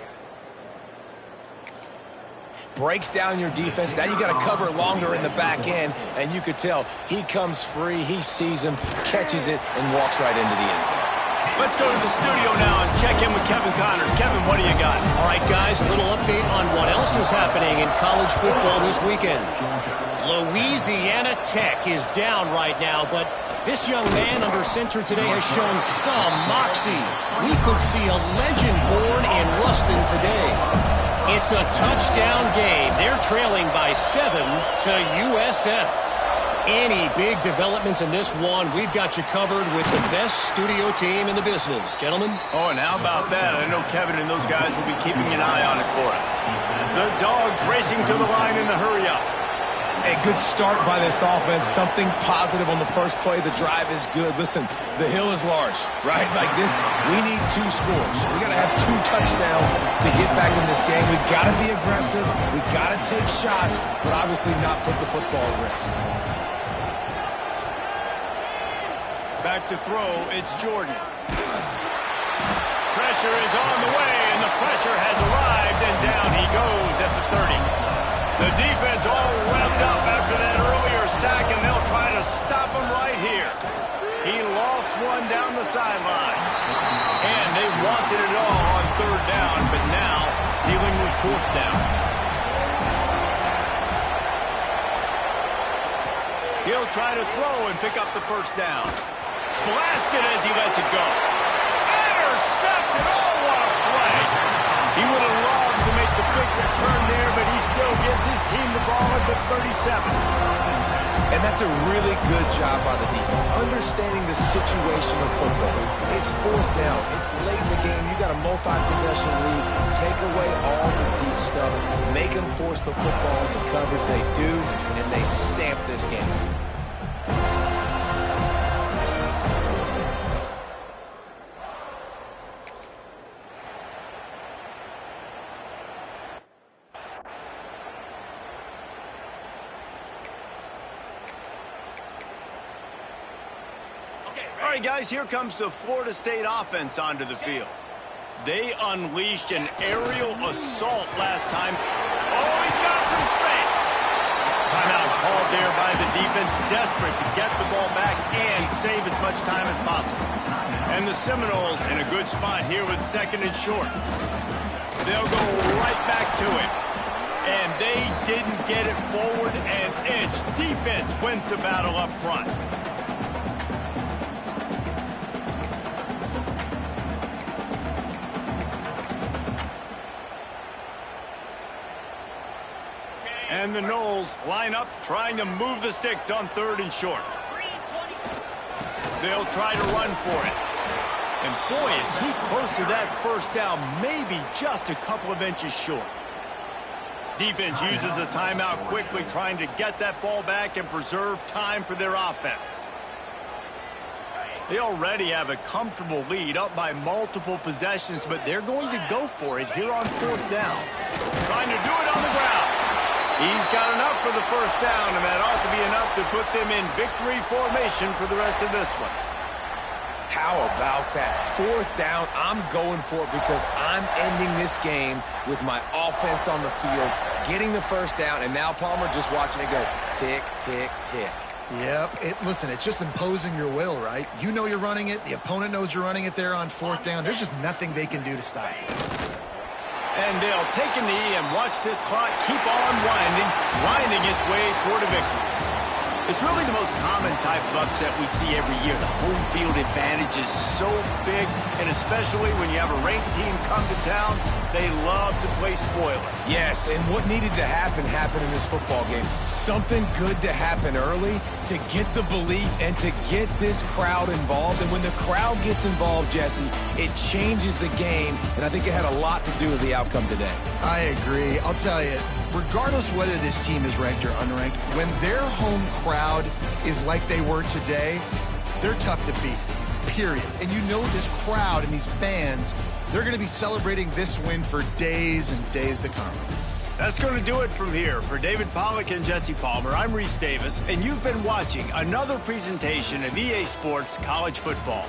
breaks down your defense. Now you got to cover longer in the back end, and you could tell he comes free, he sees him, catches it, and walks right into the end zone. Let's go to the studio now and check in with Kevin Connors. Kevin, what do you got? All right, guys, a little update on what else is happening in college football this weekend. Louisiana Tech is down right now, but this young man under center today has shown some moxie. We could see a legend born in Ruston today. It's a touchdown game. They're trailing by 7 to USF. Any big developments in this one, we've got you covered with the best studio team in the business. Gentlemen? Oh, and how about that? I know Kevin and those guys will be keeping an eye on it for us. The Dogs racing to the line in the hurry-up. A good start by this offense. Something positive on the first play. The drive is good. Listen, the hill is large, right? Like this, we need 2 scores. We got to have 2 touchdowns to get back in this game. We've got to be aggressive. We've got to take shots, but obviously not put the football at risk. Back to throw, it's Jordan. Pressure is on the way, and the pressure has arrived, and down he goes at the 30. The defense all revved up after that earlier sack, and they'll try to stop him right here. He lost one down the sideline. And they wanted it all on 3rd down, but now dealing with 4th down. He'll try to throw and pick up the 1st down. Blasted as he lets it go. Intercepted. Oh, what a play. He would have loved to make the big return there, but he still gives his team the ball at the 37. And that's a really good job by the defense, understanding the situation of football. It's 4th down. It's late in the game. You got a multi-possession lead. Take away all the deep stuff. Make them force the football into coverage. They do, and they stamp this game. All right, guys, here comes the Florida State offense onto the field. They unleashed an aerial assault last time. Oh, he's got some space. Timeout called there by the defense, desperate to get the ball back and save as much time as possible. And the Seminoles in a good spot here with 2nd and short. They'll go right back to it. And they didn't get it forward an inch. Defense wins the battle up front. And the Noles line up, trying to move the sticks on 3rd and short. They'll try to run for it. And boy, is he close to that 1st down, maybe just a couple of inches short. Defense uses a timeout quickly, trying to get that ball back and preserve time for their offense. They already have a comfortable lead, up by multiple possessions, but they're going to go for it here on 4th down. Trying to do it on the ground. He's got enough for the 1st down, and that ought to be enough to put them in victory formation for the rest of this one. How about that 4th down? I'm going for it because I'm ending this game with my offense on the field, getting the 1st down, and now Palmer just watching it go tick, tick, tick. Yep. Listen, it's just imposing your will, right? You know you're running it. The opponent knows you're running it there on 4th down. There's just nothing they can do to stop you. And they'll take a knee and watch this clock keep on winding its way toward a victory. It's really the most common type of upset we see every year. The home field advantage is so big, and especially when you have a ranked team come to town, they love to play spoiler. Yes, and what needed to happen happened in this football game. Something good to happen early to get the belief and to get this crowd involved. And when the crowd gets involved, Jesse, it changes the game, and I think it had a lot to do with the outcome today. I agree. I'll tell you, regardless whether this team is ranked or unranked, when their home crowd is like they were today, they're tough to beat, period. And you know this crowd and these fans, they're going to be celebrating this win for days and days to come. That's going to do it from here. For David Pollack and Jesse Palmer, I'm Reese Davis, and you've been watching another presentation of EA Sports College Football.